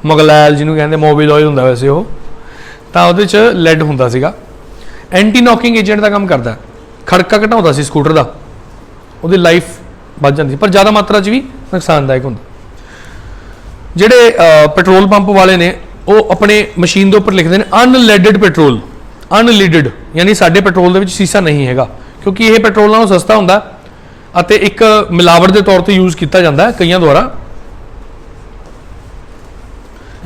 ਮੁਗਲੈਲ ਜਿਹਨੂੰ ਕਹਿੰਦੇ, ਮੋਬਿਲ ਆਇਲ ਹੁੰਦਾ ਵੈਸੇ ਉਹ। ਤਾਂ ਉਹਦੇ 'ਚ ਲੈਡ ਹੁੰਦਾ ਸੀਗਾ, ਐਂਟੀ ਨੌਕਿੰਗ ਏਜੰਟ ਦਾ ਕੰਮ ਕਰਦਾ, ਖੜਕਾ ਘਟਾਉਂਦਾ ਸੀ ਸਕੂਟਰ ਦਾ, ਉਹਦੀ ਲਾਈਫ ਵੱਧ ਜਾਂਦੀ ਸੀ, ਪਰ ਜ਼ਿਆਦਾ ਮਾਤਰਾ 'ਚ ਵੀ ਨੁਕਸਾਨਦਾਇਕ ਹੁੰਦਾ। ਜਿਹੜੇ ਪੈਟਰੋਲ ਪੰਪ ਵਾਲੇ ਨੇ ਉਹ ਆਪਣੇ ਮਸ਼ੀਨ ਦੇ ਉੱਪਰ ਲਿਖਦੇ ਨੇ ਅਨਲੈਡਡ ਪੈਟਰੋਲ, ਅਨਲੀਡਡ, ਯਾਨੀ ਸਾਡੇ ਪੈਟਰੋਲ ਦੇ ਵਿੱਚ ਸੀਸਾ ਨਹੀਂ ਹੈਗਾ, ਕਿਉਂਕਿ ਇਹ ਪੈਟਰੋਲ ਨਾਲੋਂ ਸਸਤਾ ਹੁੰਦਾ ਅਤੇ ਇੱਕ ਮਿਲਾਵਟ ਦੇ ਤੌਰ ਤੇ ਯੂਜ਼ ਕੀਤਾ ਜਾਂਦਾ ਹੈ ਕਈਆਂ ਦੁਆਰਾ।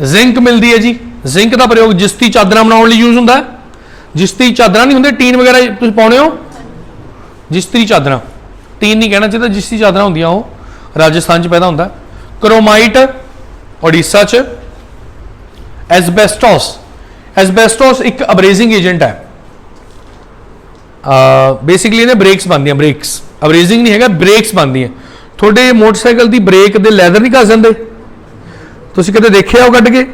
ਜ਼ਿੰਕ ਮਿਲਦੀ ਹੈ ਜੀ, ਜ਼ਿੰਕ ਦਾ ਪ੍ਰਯੋਗ ਜਿਸਤੀ ਚਾਦਰਾਂ ਬਣਾਉਣ ਲਈ ਯੂਜ਼ ਹੁੰਦਾ। ਜਿਸਤੀ ਚਾਦਰਾਂ ਨਹੀਂ ਹੁੰਦੇ, ਟੀਨ ਵਗੈਰਾ ਤੁਸੀਂ ਪਾਉਣੇ ਹੋ, ਜਿਸਤੀ ਚਾਦਰਾਂ, ਟੀਨ ਨਹੀਂ ਕਹਿਣਾ ਚਾਹੀਦਾ, ਜਿਸਤੀ ਚਾਦਰਾਂ ਹੁੰਦੀਆਂ ਉਹ ਰਾਜਸਥਾਨ 'ਚ ਪੈਦਾ ਹੁੰਦਾ। ਕ੍ਰੋਮਾਈਟ ਉੜੀਸਾ 'ਚ। ਐਸਬੈਸਟੋਸ, ਐਸਬੈਸਟੋਸ ਇੱਕ ਅਬਰੇਜ਼ਿੰਗ ਏਜੰਟ ਹੈ। ਬੇਸਿਕਲੀ ਇਹਦੇ ਬ੍ਰੇਕਸ ਬਣਦੀਆਂ, ਬ੍ਰੇਕਸ, ਅਬਰੇਜ਼ਿੰਗ ਨਹੀਂ ਹੈਗਾ, ਬ੍ਰੇਕਸ ਬਣਦੀਆਂ। ਤੁਹਾਡੇ ਮੋਟਰਸਾਈਕਲ ਦੀ ਬ੍ਰੇਕ ਦੇ ਲੈਦਰ ਨਹੀਂ ਘਸ ਜਾਂਦੇ, ਤੁਸੀਂ ਕਦੇ ਦੇਖਿਆ ਉਹ ਕੱਢ ਕੇ,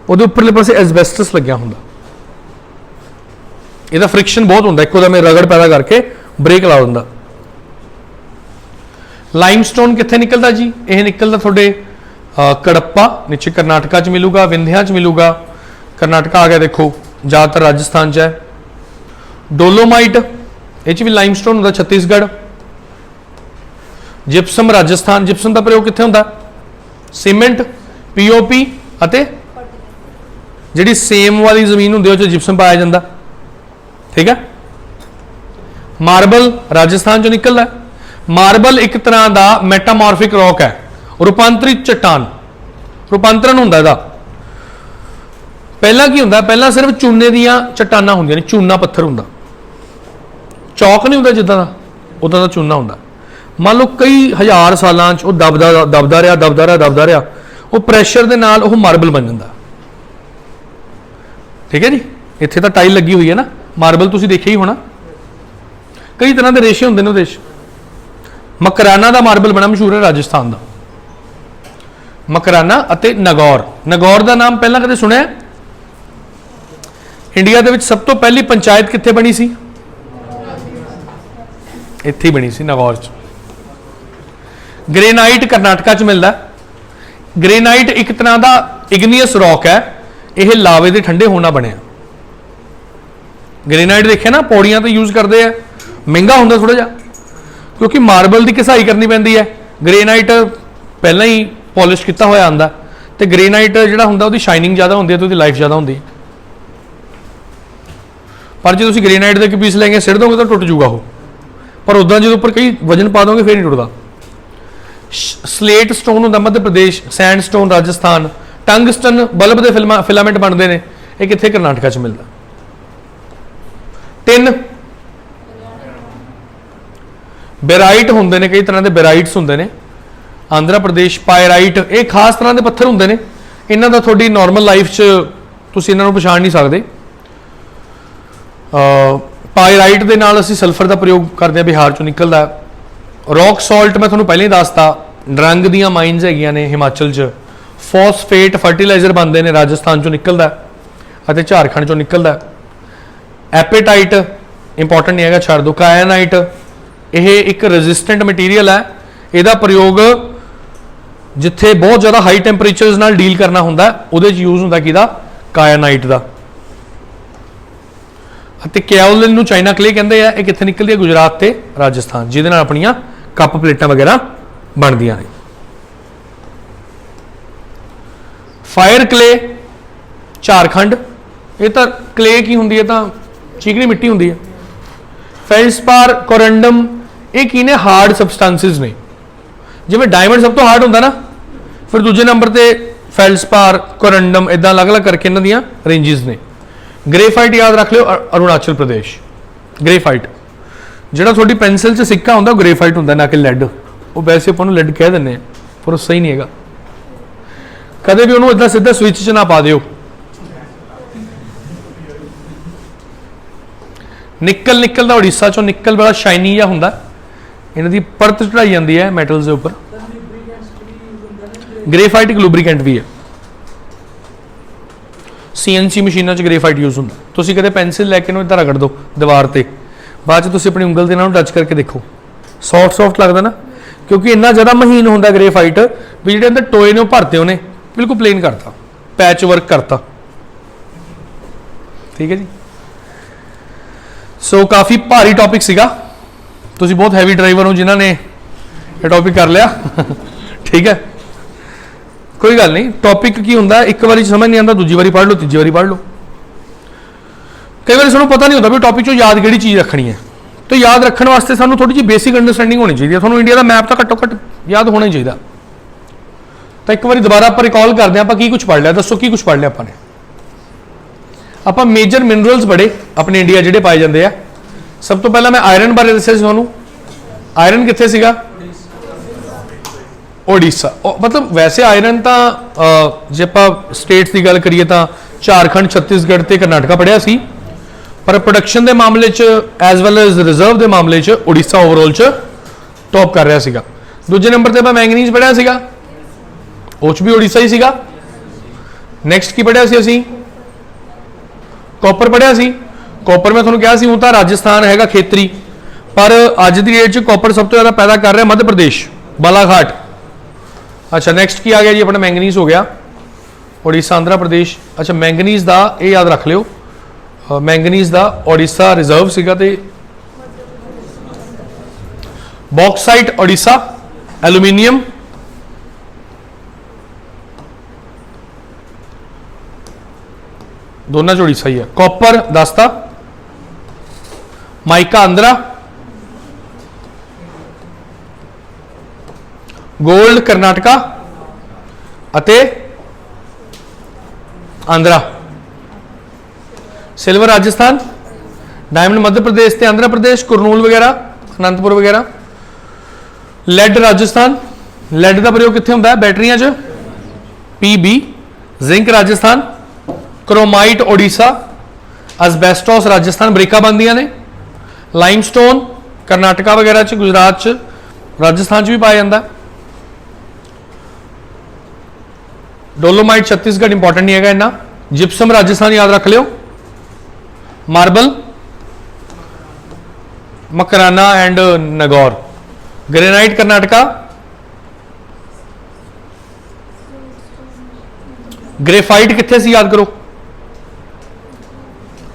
ਉਹਦੇ ਉੱਪਰਲੇ ਪਾਸੇ ਐਸਬੈਸਟਸ ਲੱਗਿਆ ਹੁੰਦਾ। ਇਹਦਾ ਫ੍ਰਿਕਸ਼ਨ ਬਹੁਤ ਹੁੰਦਾ, ਇੱਕੋ ਦਮ ਰਗੜ ਪੈਦਾ ਕਰਕੇ ਬ੍ਰੇਕ ਲਾ ਦਿੰਦਾ। ਲਾਈਮਸਟੋਨ ਕਿੱਥੇ ਨਿਕਲਦਾ ਜੀ? ਇਹ ਨਿਕਲਦਾ ਤੁਹਾਡੇ ਕੜੱਪਾ ਨੀਚੇ ਕਰਨਾਟਕਾ 'ਚ ਮਿਲੂਗਾ, ਵਿੰਧਿਆ 'ਚ ਮਿਲੂਗਾ। ਕਰਨਾਟਕਾ ਆ ਗਿਆ ਦੇਖੋ, ਜ਼ਿਆਦਾਤਰ ਰਾਜਸਥਾਨ 'ਚ ਹੈ। ਡੋਲੋਮਾਈਟ, ਇਹ 'ਚ ਵੀ ਲਾਈਮਸਟੋਨ ਹੁੰਦਾ, ਛੱਤੀਸਗੜ੍ਹ। जिप्सम राजस्थान, जिप्सम का प्रयोग कित्थे हुंदा? सीमेंट, पीओपी अते जिहड़ी सेम वाली जमीन हुंदी उह जिप्सम पाया जाता। ठीक है। मार्बल राजस्थान चो निकलदा। मार्बल एक तरह का मैटामॉर्फिक रॉक है, रूपांतरित चट्टान, रूपांतरण हुंदा इहदा। पहला की हुंदा? पहला सिर्फ चूने दियां चट्टानां हुंदियां ने, चूना पत्थर हुंदा, चौक नहीं हुंदा जिद्दां दा, उदां दा चूना हुंदा। मान लो कई हज़ार सालां च दबदा रहा, वो प्रैशर दे नाल वो मार्बल बन जाता। ठीक है जी। इत्थे तां टाइल लगी हुई है ना, मार्बल तुसीं देखिया ही होना। कई तरह के रेशे होंदे ने उहदे च। मकराना का मार्बल बड़ा मशहूर है राजस्थान का, मकराना अते नगौर। नगौर का नाम पहला कदे सुनिया? इंडिया दे विच सब तो पहली पंचायत कित्थे बनी सी? इत्थे ही बनी सी, नगौर च। ग्रेनाइट करनाटका च मिलता। ग्रेनाइट एक तरह का इग्नियस रॉक है, यह लावे के ठंडे होना बनया। ग्रेनाइट देखे ना, पौड़ियां तो यूज करते हैं, महंगा होंगे थोड़ा जा, क्योंकि मार्बल की घिसाई करनी पैंदी है। ग्रेनाइट पहला ही पॉलिश किया होया आंदा, तो ग्रेनाइट जिहड़ा हुंदा उहदी शाइनिंग ज़्यादा होंदी है, तो उहदी लाइफ ज़्यादा होंदी है। पर जो तुसीं ग्रेनाइट के पीस लेंगे सिट दोगे तो टुट जूगा वो, पर उदा जो उपर कई वजन पा दोगे फिर नहीं टुटदा। स्लेट स्टोन होंदा Madhya Pradesh, sandstone Rajasthan, tungsten bulb के फिलामेंट बनते हैं, ये कित्थे? करनाटका च मिलता। टिन, बेराइट होंदे ने, कई तरह के बेराइट्स होंदे ने, आंध्र प्रदेश। पायराइट, ये खास तरह के पत्थर होंदे ने, इन्हां दा थोड़ी नॉर्मल लाइफ च तुसीं इन्हां नूं पछाण नहीं सकते। पायराइट के नाल असीं सल्फर का प्रयोग करते हैं, बिहार चों निकलदा। रॉक सॉल्ट मैं तुहानूं पहले ही दसता, ड्रंग दियां माइनस हैगियां ने हिमाचल च। फॉस्फेट फर्टिलाइजर बनते हैं, राजस्थान चों निकलदा अते झारखंड चों निकलदा। एपेटाइट इंपॉर्टेंट नहीं है, छड्ड दो। कायनाइट, यह एक रेजिस्टेंट मटीरियल है, यदा प्रयोग जिथे बहुत ज़्यादा हाई टैंपरेचर नाल डील करना होंदा उहदे च यूज होंदा किहदा? कायनाइट का। क्याओलिन नूं चाइना क्ले कहते हैं, ये कित्थे निकलदी है? गुजरात ते राजस्थान, जिहदे नाल अपनियां कप प्लेटां वगैरह बनदियां ने। फायर क्ले झारखंड, ये तो क्ले की होंदी है, तो चीकनी मिट्टी होंदी है। फेल्सपार, कोरंडम, ये की ने? हार्ड सबसटेंसिस ने। जिवें डायमंड सब तो हार्ड होंदा ना, फिर दूजे नंबर ते फेल्सपार, कोरंडम, इदां अलग अलग करके इन्हां दियां रेंजिस ने। ग्रेफाइट याद रख लो, अरुणाचल प्रदेश। ग्रेफाइट जिहड़ा थोड़ी पेंसिल च सिक्का होंदा ग्रेफाइट होंदा, ना कि लैड। वो वैसे अपन लैड कह दिंदे हैं, पर सही नहीं है। कदे भी उन्होंने इदा सीधा स्विच च ना पा दिओ। निकल, निकल का उड़ीसा चो, निकल बड़ा शाइनी जिहा हुंदा, इन्हां दी परत चढ़ाई जाती है मैटल्स के उपर। ग्रेफाइट एक लुब्रीकेंट भी है। CNC मशीनों च ग्रेफाइट यूज होंदा। तुसीं कदे पेंसिल लैके इहनूं इदां रगड़ दो दीवार ते, बाद च तुसीं अपनी उंगल दे नाल टच करके देखो, सॉफ्ट सॉफ्ट लगदा ना, क्योंकि इन्ना ज़्यादा महीन होंदा ग्रेफाइट भी जिहड़े अंदर टोए ने भरते उन्हें बिल्कुल प्लेन करता, पैच वर्क करता। ठीक है जी। सो काफ़ी भारी टॉपिक सीगा, तुसीं बहुत हैवी ड्राइवर हो जिन्होंने ये टॉपिक कर लिया। ठीक है, कोई गल नहीं। टॉपिक की होंदा, एक बार समझ नहीं आता, दूजी बारी पढ़ लो, तीजी बारी पढ़ लो। कई बार सानूं पता नहीं होता भी टॉपिक चो याद किहड़ी चीज़ रखनी है, तो याद रखने वास्ते सानूं थोड़ी जी बेसिक अंडरस्टैंडिंग होनी चाहिए। तुहानूं इंडिया का मैप तो घट्टो घट्ट याद होना ही चाहिए। तो एक बार दोबारा आप रिकॉल करते हैं, आप की कुछ पढ़ लिया, दसो की कुछ पढ़ लिया आपने। आप मेजर मिनरल्स बड़े अपने इंडिया जिहड़े पाए जाते हैं। सब तो पहला मैं आयरन बारे दस्सिया सी तुहानूं। आयरन कित्थे सीगा? ओडिशा। मतलब वैसे आयरन तो जे आप स्टेट्स की गल करिए तो झारखंड, छत्तीसगढ़ ते कर्नाटका पढ़िया सी, पर प्रोडक्शन के मामले एज वैल एज रिजर्व के मामले उड़ीसा ओवरऑल टॉप कर रहा सीगा। दूजे नंबर पर मैंगनीज पढ़िया सीगा, उस भी उड़ीसा ही सीगा। नैक्सट की पढ़िया सी असीं? कॉपर पढ़िया सी। कॉपर मैं तुहानूं कहा सी, हूँ तो राजस्थान हैगा खेतरी, पर अज की डेट कॉपर सब तो ज़्यादा पैदा कर रहा मध्य प्रदेश, बालाघाट। अच्छा, नैक्सट की आ गया जी अपना? मैंगनीज हो गया, उड़ीसा, आंध्र प्रदेश। अच्छा, मैंगनीज का ये याद रख लियो, मैंगनीज का उड़ीसा रिजर्व सीगा, ते बॉक्साइट उड़ीसा, एल्यूमीनियम, दोनों जोड़ी सही है। कॉपर दसता, माइका आंध्रा, गोल्ड कर्नाटका अते आंध्रा, सिल्वर राजस्थान, डायमंड मध्य प्रदेश ते आंध्र प्रदेश, कुरनूल वगैरह, अनंतपुर वगैरह। लैड राजस्थान, लैड का प्रयोग कितने होंगे बैटरियां च, PB। Zinc Rajasthan, chromite Odisha, asbestos Rajasthan, ब्रेका बनदियां ने। लाइमस्टोन कर्नाटका वगैरह च, गुजरात च, राजस्थान च भी पाया जाता है। डोलोमाइट छत्तीसगढ़ इंपॉर्टेंट नहीं है इन्ना। जिप्सम राजस्थान याद रख लियो। Marble Makrana and Nagaur. Granite Karnataka, graphite कितने सी याद करो,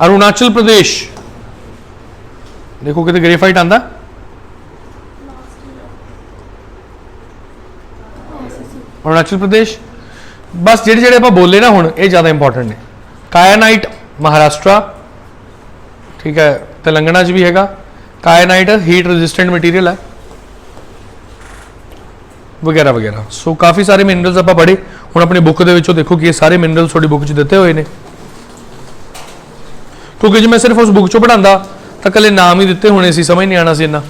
अरुणाचल प्रदेश। देखो कितने ग्रेफाइट आंदा, अरुणाचल प्रदेश। बस जेडे जेडे आप बोले ना हुण ये ज़्यादा इंपॉर्टेंट ने। कायानाइट महाराष्ट्र, ठीक है, तेलंगाना च भी हैगा। कायानाइट हीट रेजिस्टेंट मटीरियल है वगैरह वगैरह। सो काफ़ी सारे मिनरल्स आप पढ़े। हुण अपनी बुक दे विचों देखो कि ये सारे मिनरल्स थोड़ी बुक च दिते हुए हैं, क्योंकि जो मैं सिर्फ उस बुक चो पढ़ांदा तो कले नाम ही दिते होने सी, समझ नहीं आना सी इन्ना।